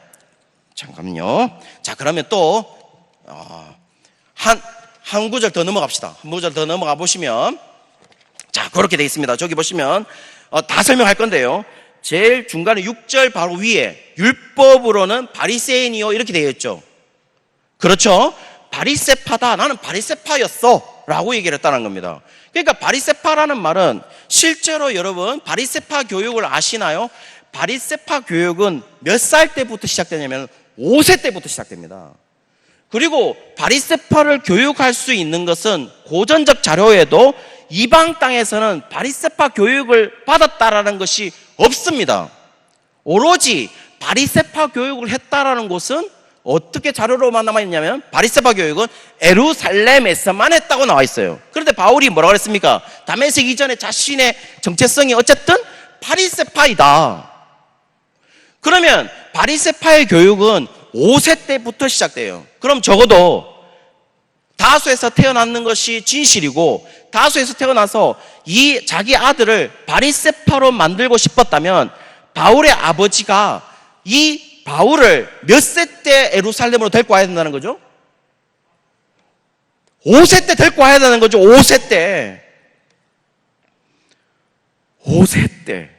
잠깐만요. 자, 그러면 또 한 구절 더 넘어갑시다. 한 구절 더 넘어가 보시면, 자, 그렇게 돼 있습니다. 저기 보시면 다 설명할 건데요, 제일 중간에 6절 바로 위에 율법으로는 바리새인이요 이렇게 되어 있죠. 그렇죠? 바리새파다, 나는 바리새파였어 라고 얘기를 했다는 겁니다. 그러니까 바리새파라는 말은 실제로 여러분 바리새파 교육을 아시나요? 바리새파 교육은 몇 살 때부터 시작되냐면 5세 때부터 시작됩니다. 그리고 바리새파를 교육할 수 있는 것은 고전적 자료에도 이방 땅에서는 바리새파 교육을 받았다라는 것이 없습니다. 오로지 바리새파 교육을 했다라는 곳은 어떻게 자료로만 남아있냐면 바리새파 교육은 예루살렘에서만 했다고 나와 있어요. 그런데 바울이 뭐라고 그랬습니까? 다메섹 이전에 자신의 정체성이 어쨌든 바리새파이다. 그러면 바리새파의 교육은 5세 때부터 시작돼요. 그럼 적어도 다소에서 태어났는 것이 진실이고 다소에서 태어나서 이 자기 아들을 바리새파로 만들고 싶었다면 바울의 아버지가 이 바울을 몇 세 때 예루살렘으로 데리고 와야 된다는 거죠? 5세 때 데리고 와야 되는 거죠. 5세 때. 5세 때.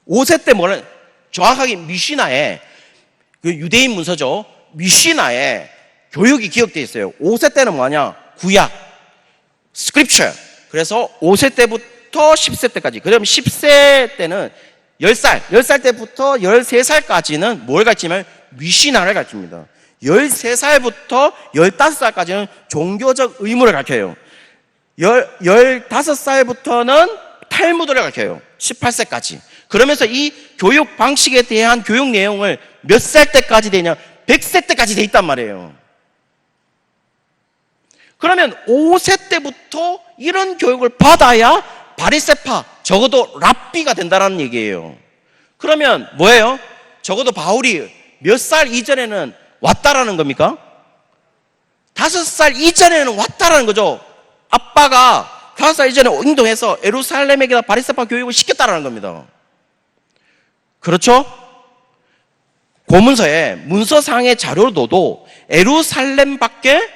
5세 때 뭐는 정확하게 미시나에 그 유대인 문서죠. 미시나에 교육이 기억되어 있어요. 5세 때는 뭐냐? 구약, 스크립처. 그래서 5세 때부터 10세 때까지. 그러면 10세 때는 10살 때부터 13살까지는 뭘 가르치면 미시나를 가르칩니다. 13살부터 15살까지는 종교적 의무를 가르쳐요. 15살부터는 탈무드를 가르쳐요. 18세까지. 그러면서 이 교육 방식에 대한 교육 내용을 몇 살 때까지 되냐? 100세 때까지 돼 있단 말이에요. 그러면 5세 때부터 이런 교육을 받아야 바리새파, 적어도 랍비가 된다는 얘기예요. 그러면 뭐예요? 적어도 바울이 몇 살 이전에는 왔다라는 겁니까? 5살 이전에는 왔다라는 거죠. 아빠가 5살 이전에 인도해서 예루살렘에게다 바리새파 교육을 시켰다라는 겁니다. 그렇죠? 고문서에 문서상의 자료로도 예루살렘밖에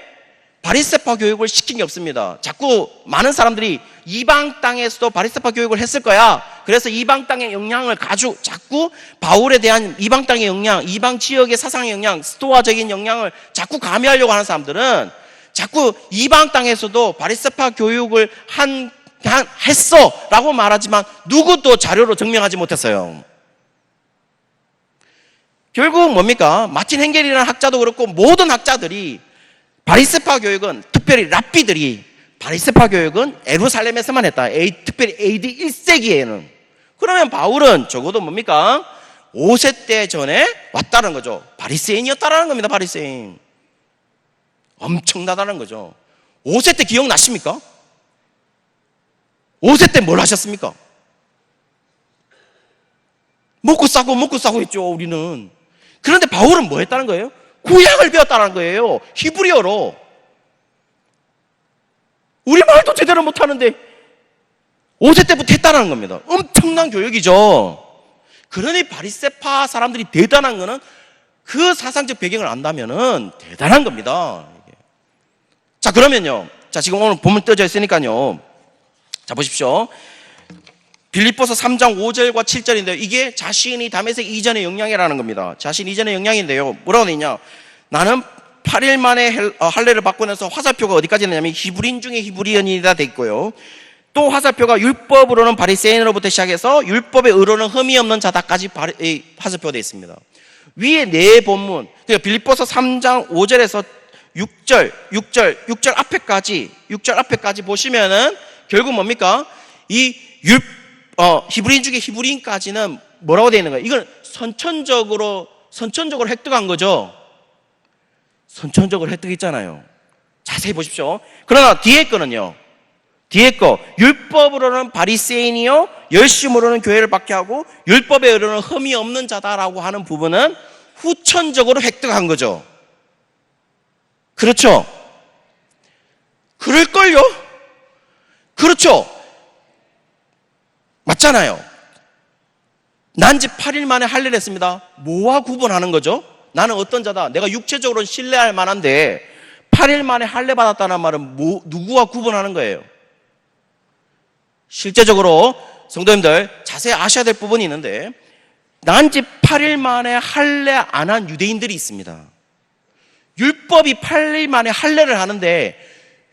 바리새파 교육을 시킨 게 없습니다. 자꾸 많은 사람들이 이방 땅에서도 바리새파 교육을 했을 거야. 그래서 이방 땅의 영향을 자꾸 바울에 대한 이방 땅의 영향, 이방 지역의 사상의 영향, 스토아적인 영향을 자꾸 가미하려고 하는 사람들은 자꾸 이방 땅에서도 바리새파 교육을 했어라고 말하지만 누구도 자료로 증명하지 못했어요. 결국 뭡니까? 마틴 헨겔이라는 학자도 그렇고 모든 학자들이 바리새파 교육은 특별히 랍비들이 바리새파 교육은 예루살렘에서만 했다. 특별히 AD 1세기에는. 그러면 바울은 적어도 뭡니까? 5세 때 전에 왔다는 거죠. 바리새인이었다라는 겁니다. 바리새인. 엄청나다는 거죠. 5세 때 기억나십니까? 5세 때 뭘 하셨습니까? 먹고 싸고 했죠, 우리는. 그런데 바울은 뭐 했다는 거예요? 구약을 배웠다는 거예요. 히브리어로. 우리 말도 제대로 못하는데 5세 때부터 했다는 겁니다. 엄청난 교육이죠. 그러니 바리새파 사람들이 대단한 거는 그 사상적 배경을 안다면은 대단한 겁니다. 자, 그러면요. 자, 지금 오늘 본문 떠져 있으니까요. 자, 보십시오. 빌립보서 3장 5절과 7절인데요. 이게 자신이 다메섹 이전의 영향이라는 겁니다. 자신 이전의 영향인데요. 뭐라고 되어 있냐? 나는 8일 만에 할례를 받고 나서 화살표가 어디까지 되냐면 히브리인 중에 히브리인이다 돼 있고요. 또 화살표가 율법으로는 바리새인으로부터 시작해서 율법의 의로는 흠이 없는 자다까지 화살표가 되어 있습니다. 위에 네 본문, 그러니까 빌립보서 3장 5절에서 6절 앞에까지 보시면은 결국 뭡니까? 이 히브리인 중에 히브리인까지는 뭐라고 되어 있는 거예요? 이건 선천적으로 획득한 거죠. 선천적으로 획득했잖아요. 자세히 보십시오. 그러나 뒤에 거는요. 뒤에 거 율법으로는 바리새인이요 열심으로는 교회를 박해하고 율법에 의로는 흠이 없는 자다라고 하는 부분은 후천적으로 획득한 거죠. 그렇죠? 그럴걸요? 그렇죠? 맞잖아요. 난지 8일 만에 할례를 했습니다. 뭐와 구분하는 거죠? 나는 어떤 자다. 내가 육체적으로 신뢰할 만한데 8일 만에 할례 받았다는 말은 누구와 구분하는 거예요? 실제적으로 성도님들 자세히 아셔야 될 부분이 있는데 난지 8일 만에 할례 안 한 유대인들이 있습니다. 율법이 8일 만에 할례를 하는데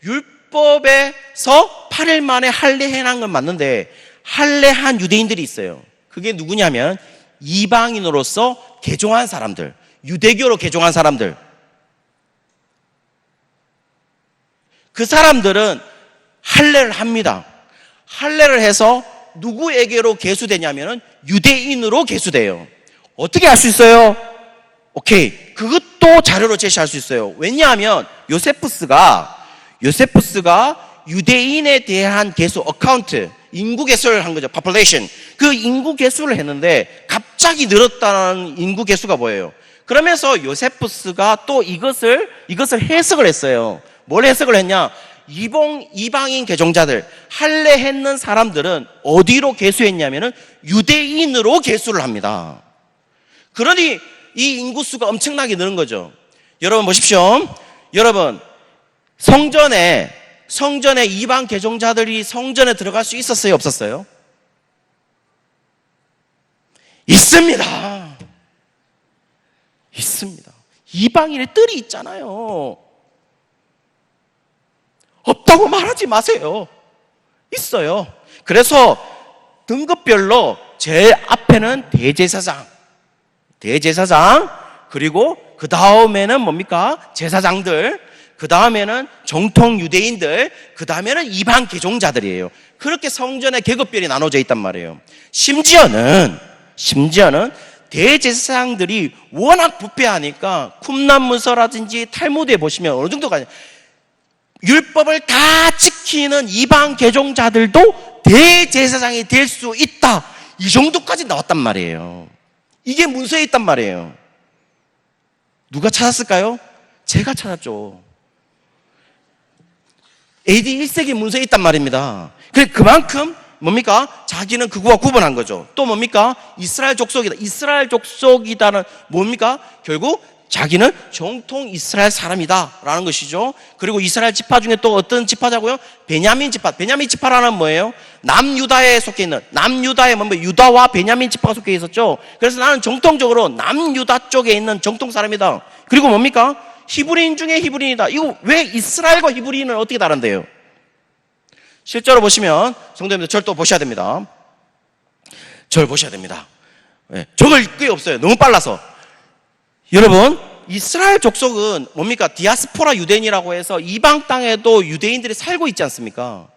율법에서 8일 만에 할례 해난 건 맞는데 할례한 유대인들이 있어요. 그게 누구냐면 이방인으로서 개종한 사람들, 유대교로 개종한 사람들. 그 사람들은 할례를 합니다. 할례를 해서 누구에게로 계수되냐면 유대인으로 계수돼요. 어떻게 알 수 있어요? 오케이. 그것도 자료로 제시할 수 있어요. 왜냐하면 요세푸스가 유대인에 대한 계수, 어카운트, 인구 계수를 한 거죠. population. 그 인구 계수를 했는데 갑자기 늘었다는 인구 계수가 뭐예요? 그러면서 요세푸스가 또 이것을 해석을 했어요. 뭘 해석을 했냐? 이방인 개종자들, 할례했는 사람들은 어디로 계수했냐면은 유대인으로 계수를 합니다. 그러니 이 인구수가 엄청나게 느는 거죠. 여러분 보십시오. 여러분, 성전에 이방 개종자들이 성전에 들어갈 수 있었어요, 없었어요? 있습니다. 있습니다. 이방인의 뜰이 있잖아요. 없다고 말하지 마세요. 있어요. 그래서 등급별로 제일 앞에는 대제사장, 그리고 그 다음에는 뭡니까? 제사장들, 그 다음에는 정통 유대인들, 그 다음에는 이방 개종자들이에요. 그렇게 성전의 계급별이 나눠져 있단 말이에요. 심지어는 대제사장들이 워낙 부패하니까 쿰란문서라든지 탈무드에 보시면 어느 정도가 율법을 다 지키는 이방 개종자들도 대제사장이 될 수 있다, 이 정도까지 나왔단 말이에요. 이게 문서에 있단 말이에요. 누가 찾았을까요? 제가 찾았죠. AD 1세기 문서에 있단 말입니다. 그만큼 뭡니까? 자기는 그거와 구분한 거죠. 또 뭡니까? 이스라엘 족속이다는 뭡니까? 결국 자기는 정통 이스라엘 사람이다라는 것이죠. 그리고 이스라엘 지파 중에 또 어떤 지파자고요? 베냐민 지파라는 뭐예요? 남유다에 속해 있는, 남유다에 유다와 베냐민 지파가 속해 있었죠. 그래서 나는 정통적으로 남유다 쪽에 있는 정통 사람이다. 그리고 뭡니까? 히브리인 중에 히브리인이다. 이거 왜 이스라엘과 히브리인은 어떻게 다른데요? 실제로 보시면 성도님들 절 또 보셔야 됩니다. 절 보셔야 됩니다. 네, 적을 게 없어요. 너무 빨라서. 여러분, 이스라엘 족속은 뭡니까? 디아스포라 유대인이라고 해서 이방 땅에도 유대인들이 살고 있지 않습니까?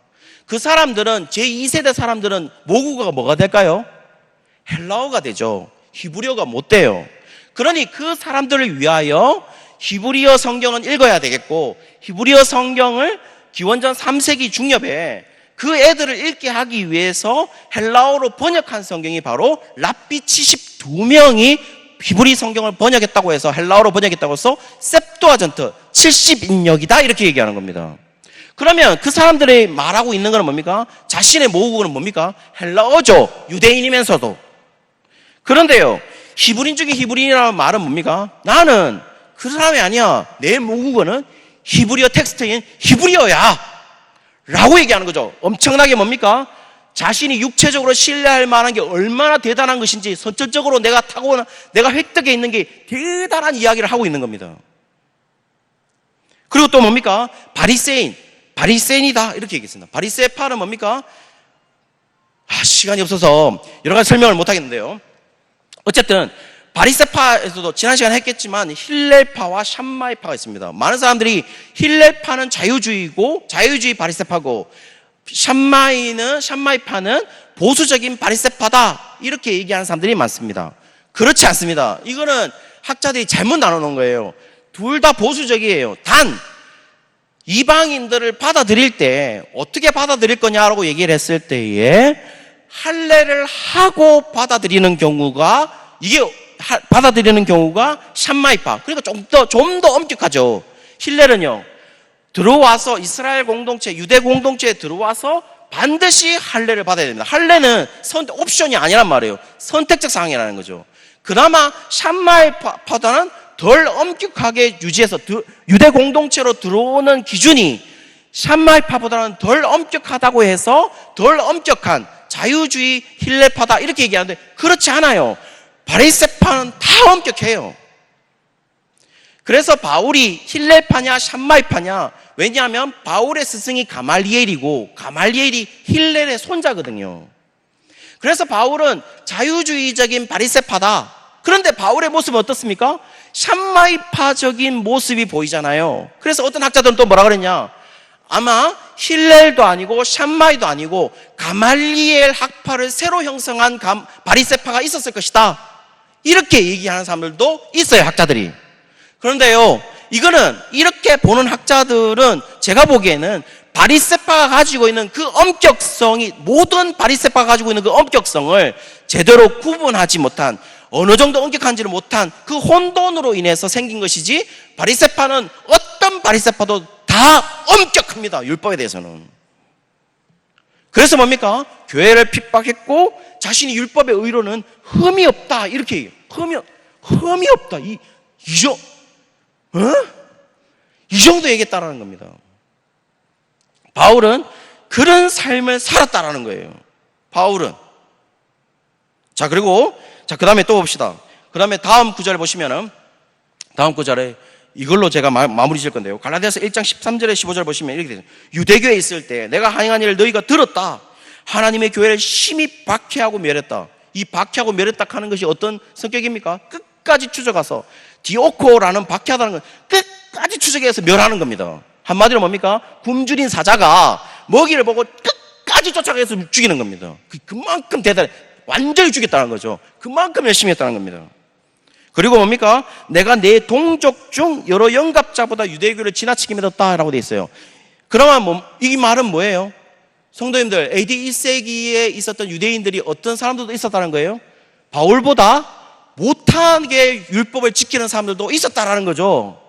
그 사람들은, 제2세대 사람들은 모국어가 뭐가 될까요? 헬라어가 되죠. 히브리어가 못 돼요. 그러니 그 사람들을 위하여 히브리어 성경은 읽어야 되겠고, 히브리어 성경을 기원전 3세기 중엽에 그 애들을 읽게 하기 위해서 헬라어로 번역한 성경이 바로 랍비 72명이 히브리 성경을 번역했다고 해서, 헬라어로 번역했다고 해서 셉토아전트 70인역이다 이렇게 얘기하는 겁니다. 그러면 그 사람들이 말하고 있는 건 뭡니까? 자신의 모국어는 뭡니까? 헬라어죠. 유대인이면서도. 그런데요, 히브리인 중에 히브리인이라는 말은 뭡니까? 나는 그 사람이 아니야. 내 모국어는 히브리어 텍스트인 히브리어야 라고 얘기하는 거죠. 엄청나게 뭡니까? 자신이 육체적으로 신뢰할 만한 게 얼마나 대단한 것인지, 선천적으로 내가 획득해 있는 게 대단한 이야기를 하고 있는 겁니다. 그리고 또 뭡니까? 바리새인이다 이렇게 얘기했습니다. 바리새파는 뭡니까? 시간이 없어서 여러 가지 설명을 못 하겠는데요. 어쨌든 바리새파에서도 지난 시간에 했겠지만 힐렐파와 샴마이파가 있습니다. 많은 사람들이 힐렐파는 자유주의고, 자유주의 바리새파고, 샴마이파는 보수적인 바리새파다 이렇게 얘기하는 사람들이 많습니다. 그렇지 않습니다. 이거는 학자들이 잘못 나눠놓은 거예요. 둘 다 보수적이에요. 단 이방인들을 받아들일 때 어떻게 받아들일 거냐라고 얘기를 했을 때에 할례를 하고 받아들이는 경우가 샴마이파, 그러니까 좀 더 엄격하죠. 힐렐은요, 들어와서 이스라엘 공동체, 유대 공동체에 들어와서 반드시 할례를 받아야 됩니다. 할례는 옵션이 아니란 말이에요. 선택적 사항이라는 거죠. 그나마 샴마이파보다는 덜 엄격하게 유지해서 유대 공동체로 들어오는 기준이 샴마이파보다는 덜 엄격하다고 해서 덜 엄격한 자유주의 힐레파다 이렇게 얘기하는데, 그렇지 않아요. 바리새파는 다 엄격해요. 그래서 바울이 힐레파냐 샴마이파냐, 왜냐하면 바울의 스승이 가말리엘이고 가말리엘이 힐렐의 손자거든요. 그래서 바울은 자유주의적인 바리새파다. 그런데 바울의 모습은 어떻습니까? 샴마이파적인 모습이 보이잖아요. 그래서 어떤 학자들은 또 뭐라 그랬냐, 아마 힐렐도 아니고 샴마이도 아니고 가말리엘 학파를 새로 형성한 바리새파가 있었을 것이다 이렇게 얘기하는 사람들도 있어요, 학자들이. 그런데요, 이거는 이렇게 보는 학자들은 제가 보기에는 바리새파가 가지고 있는 그 엄격성이, 모든 바리새파가 가지고 있는 그 엄격성을 제대로 구분하지 못한, 어느 정도 엄격한지를 못한 그 혼돈으로 인해서 생긴 것이지, 바리새파는 어떤 바리새파도 다 엄격합니다. 율법에 대해서는. 그래서 뭡니까? 교회를 핍박했고 자신이 율법의 의로는 흠이 없다, 이렇게 얘기해요. 흠이 없다. 이 정도 얘기했다라는 겁니다. 바울은 그런 삶을 살았다라는 거예요. 바울은. 자, 그리고 그 다음에 또 봅시다. 그 다음에 다음 구절을 보시면은, 다음 구절에 이걸로 제가 마무리 지을 건데요. 갈라디아서 1장 13절에 15절 보시면 이렇게 되죠. 유대교에 있을 때 내가 행한 일을 너희가 들었다. 하나님의 교회를 심히 박해하고 멸했다. 이 박해하고 멸했다 하는 것이 어떤 성격입니까? 끝까지 추적해서, 디오코라는 박해하다는 건 끝까지 추적해서 멸하는 겁니다. 한마디로 뭡니까? 굶주린 사자가 먹이를 보고 끝까지 쫓아가서 죽이는 겁니다. 그만큼 대단해. 완전히 죽였다는 거죠. 그만큼 열심히 했다는 겁니다. 그리고 뭡니까? 내가 내 동족 중 여러 영갑자보다 유대교를 지나치게 믿었다라고 되어 있어요. 그러면 이 말은 뭐예요? 성도님들, AD 1세기에 있었던 유대인들이 어떤 사람들도 있었다는 거예요? 바울보다 못하게 율법을 지키는 사람들도 있었다라는 거죠.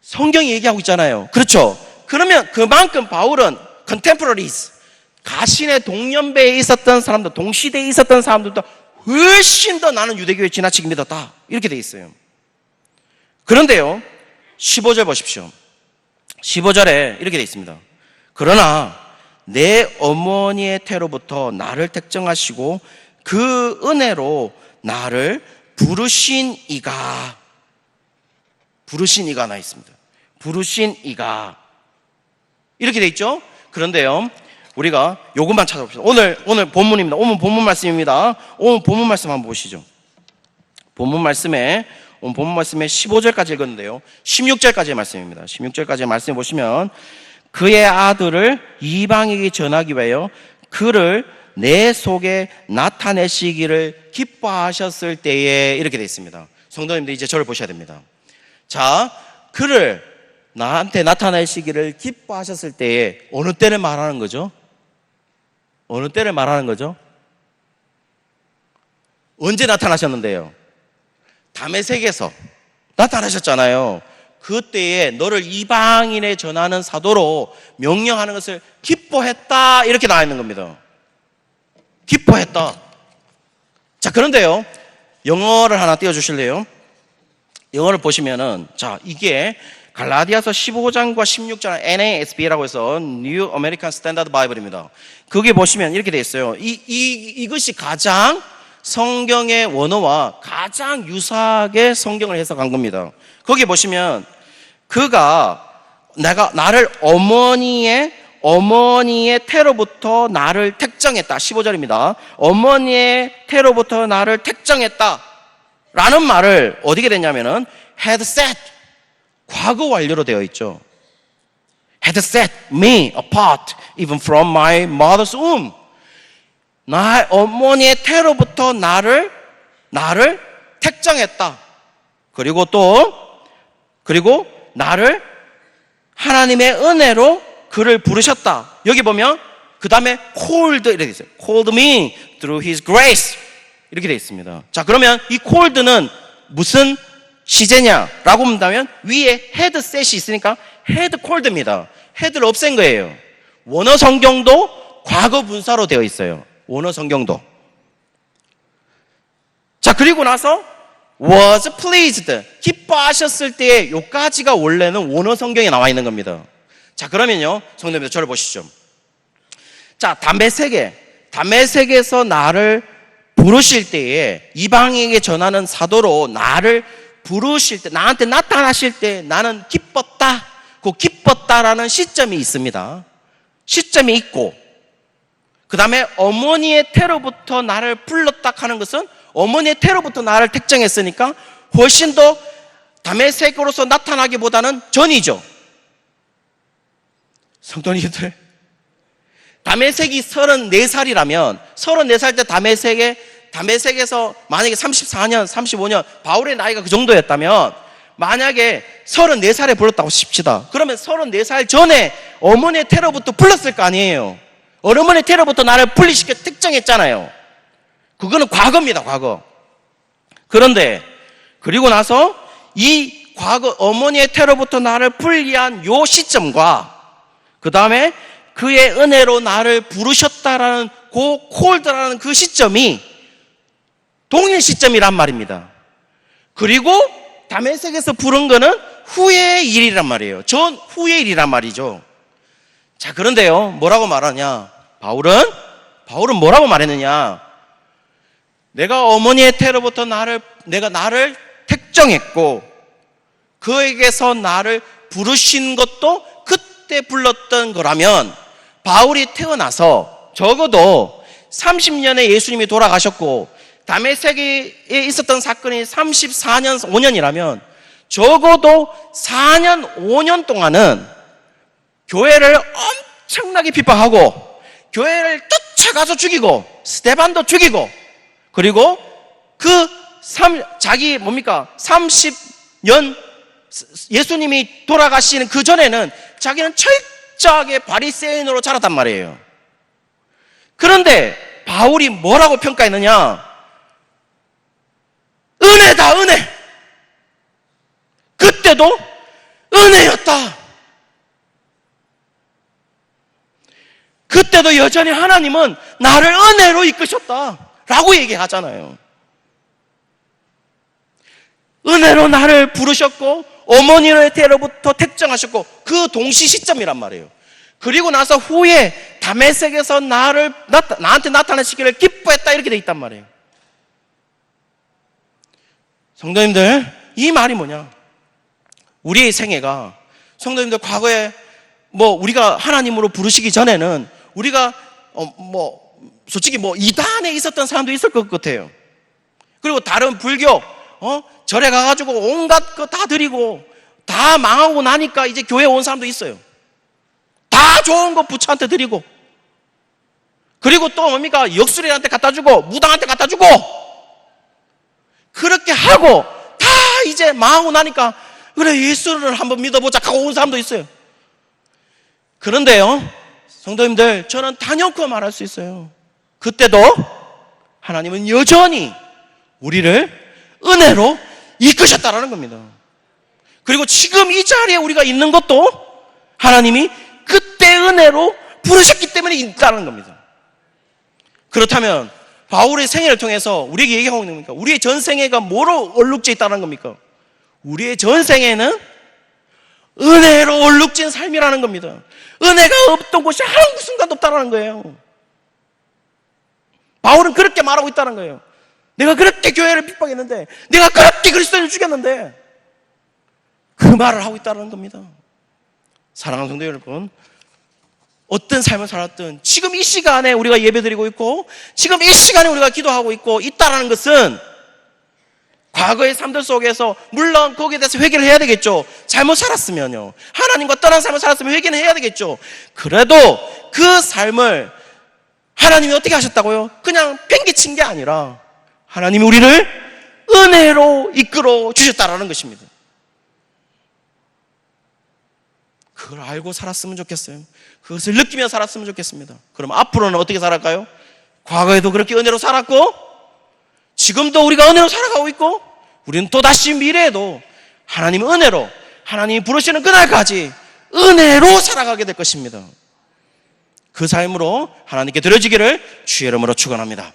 성경이 얘기하고 있잖아요. 그렇죠? 그러면 그만큼 바울은 contemporaries, 가신의 동년배에 있었던 사람들, 동시대에 있었던 사람들도 훨씬 더 나는 유대교에 지나치게 믿었다, 이렇게 돼 있어요. 그런데요, 15절 보십시오. 15절에 이렇게 돼 있습니다. 그러나 내 어머니의 태로부터 나를 택정하시고 그 은혜로 나를 부르신 이가 나 있습니다. 부르신 이가, 이렇게 돼 있죠. 그런데요, 우리가 요것만 찾아봅시다. 오늘 본문입니다. 오늘 본문 말씀입니다. 오늘 본문 말씀 한번 보시죠. 본문 말씀에 15절까지 읽었는데요, 16절까지의 말씀입니다. 16절까지의 말씀 보시면, 그의 아들을 이방에게 전하기 위하여 그를 내 속에 나타내시기를 기뻐하셨을 때에, 이렇게 되어 있습니다. 성도님들, 이제 저를 보셔야 됩니다. 자, 그를 나한테 나타내시기를 기뻐하셨을 때에, 어느 때를 말하는 거죠? 어느 때를 말하는 거죠? 언제 나타나셨는데요? 다메섹에서 나타나셨잖아요. 그때에 너를 이방인에 전하는 사도로 명령하는 것을 기뻐했다, 이렇게 나와 있는 겁니다. 기뻐했다. 자, 그런데요, 영어를 하나 띄워주실래요? 영어를 보시면은, 자, 이게 갈라디아서 15장과 16장 NASB라고 해서 New American Standard Bible입니다. 거기 보시면 이렇게 되어 있어요. 이것이 가장 성경의 원어와 가장 유사하게 성경을 해석한 겁니다. 거기 보시면, 나를 어머니의 태로부터 나를 택정했다. 15절입니다. 어머니의 태로부터 나를 택정했다 라는 말을 어디게 됐냐면은 had set, 과거 완료로 되어 있죠. had set me apart even from my mother's womb. 나의 어머니의 태로부터 나를 택정했다. 그리고 나를 하나님의 은혜로 그를 부르셨다. 여기 보면 그 다음에 called 이렇게 있어요. called me through his grace, 이렇게 되어 있습니다. 자, 그러면 이 called는 무슨 시제냐라고 본다면, 위에 had set이 있으니까 had called입니다. had를 없앤 거예요. 원어 성경도 과거 분사로 되어 있어요. 원어 성경도. 자, 그리고 나서 was pleased, 기뻐하셨을 때에 요까지가 원래는 원어 성경에 나와 있는 겁니다. 자, 그러면요, 성도님들 저를 보시죠. 자, 다메섹에서 나를 부르실 때에, 이방인에게 전하는 사도로 나를 부르실 때, 나한테 나타나실 때 나는 기뻤다. 그 기뻤다라는 시점이 있습니다. 시점이 있고, 그 다음에 어머니의 태로부터 나를 불렀다 하는 것은 어머니의 태로부터 나를 택정했으니까 훨씬 더 다메섹으로서 나타나기보다는 전이죠. 성도님들, 다메섹이 34살이라면 34살 때 다메섹에서 만약에 34년, 35년 바울의 나이가 그 정도였다면 만약에 34살에 불렀다고 칩시다. 그러면 34살 전에 어머니의 테러부터 불렀을 거 아니에요. 어머니의 테러부터 나를 분리시켜 특정했잖아요. 그거는 과거입니다, 과거. 그런데 그리고 나서 이 과거 어머니의 테러부터 나를 분리한 요 시점과 그 다음에 그의 은혜로 나를 부르셨다라는 그 콜드라는 그 시점이 동일 시점이란 말입니다. 그리고 다메섹에서 부른 거는 후의 일이란 말이에요. 전 후의 일이란 말이죠. 자, 그런데요, 뭐라고 말하냐? 바울은 뭐라고 말했느냐? 내가 어머니의 태로부터 내가 나를 택정했고 그에게서 나를 부르신 것도 그때 불렀던 거라면 바울이 태어나서 적어도 30년에 예수님이 돌아가셨고 다메섹에 있었던 사건이 34년, 5년이라면 적어도 4년, 5년 동안은 교회를 엄청나게 핍박하고 교회를 쫓아가서 죽이고 스데반도 죽이고 그리고 자기 30년 예수님이 돌아가시는 그 전에는 자기는 철저하게 바리새인으로 자랐단 말이에요. 그런데 바울이 뭐라고 평가했느냐? 은혜다, 은혜. 그때도 은혜였다. 그때도 여전히 하나님은 나를 은혜로 이끄셨다 라고 얘기하잖아요. 은혜로 나를 부르셨고 어머니의 태로부터 택정하셨고 그 동시 시점이란 말이에요. 그리고 나서 후에 다메섹에서 나한테 나타나시기를 기뻐했다 이렇게 돼 있단 말이에요. 성도님들, 이 말이 뭐냐? 우리의 생애가 성도님들 과거에 우리가 하나님으로 부르시기 전에는 우리가 솔직히 이단에 있었던 사람도 있을 것 같아요. 그리고 다른 불교 절에 가가지고 온갖 거 다 드리고 다 망하고 나니까 이제 교회 온 사람도 있어요. 다 좋은 거 부처한테 드리고 그리고 또 역술이한테 갖다 주고 무당한테 갖다 주고 그렇게 하고 다 이제 망하고 나니까 그래 예수를 한번 믿어보자 하고 온 사람도 있어요. 그런데요, 성도님들, 저는 단연코 말할 수 있어요. 그때도 하나님은 여전히 우리를 은혜로 이끄셨다라는 겁니다. 그리고 지금 이 자리에 우리가 있는 것도 하나님이 그때 은혜로 부르셨기 때문에 있다는 겁니다. 그렇다면 바울의 생애를 통해서 우리에게 얘기하고 있는 겁니까? 우리의 전생애가 뭐로 얼룩져 있다는 겁니까? 우리의 전생애는 은혜로 얼룩진 삶이라는 겁니다. 은혜가 없던 곳이 한 순간도 없다는 거예요. 바울은 그렇게 말하고 있다는 거예요. 내가 그렇게 교회를 핍박했는데, 내가 그렇게 그리스도인을 죽였는데, 그 말을 하고 있다는 겁니다. 사랑하는 성도 여러분, 어떤 삶을 살았든 지금 이 시간에 우리가 예배드리고 있고 지금 이 시간에 우리가 기도하고 있다는 것은 과거의 삶들 속에서 물론 거기에 대해서 회개를 해야 되겠죠. 잘못 살았으면요, 하나님과 떠난 삶을 살았으면 회개는 해야 되겠죠. 그래도 그 삶을 하나님이 어떻게 하셨다고요? 그냥 팽개친 게 아니라 하나님이 우리를 은혜로 이끌어 주셨다라는 것입니다. 그걸 알고 살았으면 좋겠어요. 그것을 느끼며 살았으면 좋겠습니다. 그럼 앞으로는 어떻게 살아갈까요? 과거에도 그렇게 은혜로 살았고 지금도 우리가 은혜로 살아가고 있고 우리는 또다시 미래에도 하나님의 은혜로, 하나님이 부르시는 그날까지 은혜로 살아가게 될 것입니다. 그 삶으로 하나님께 드려지기를 주의 이름으로 축원합니다.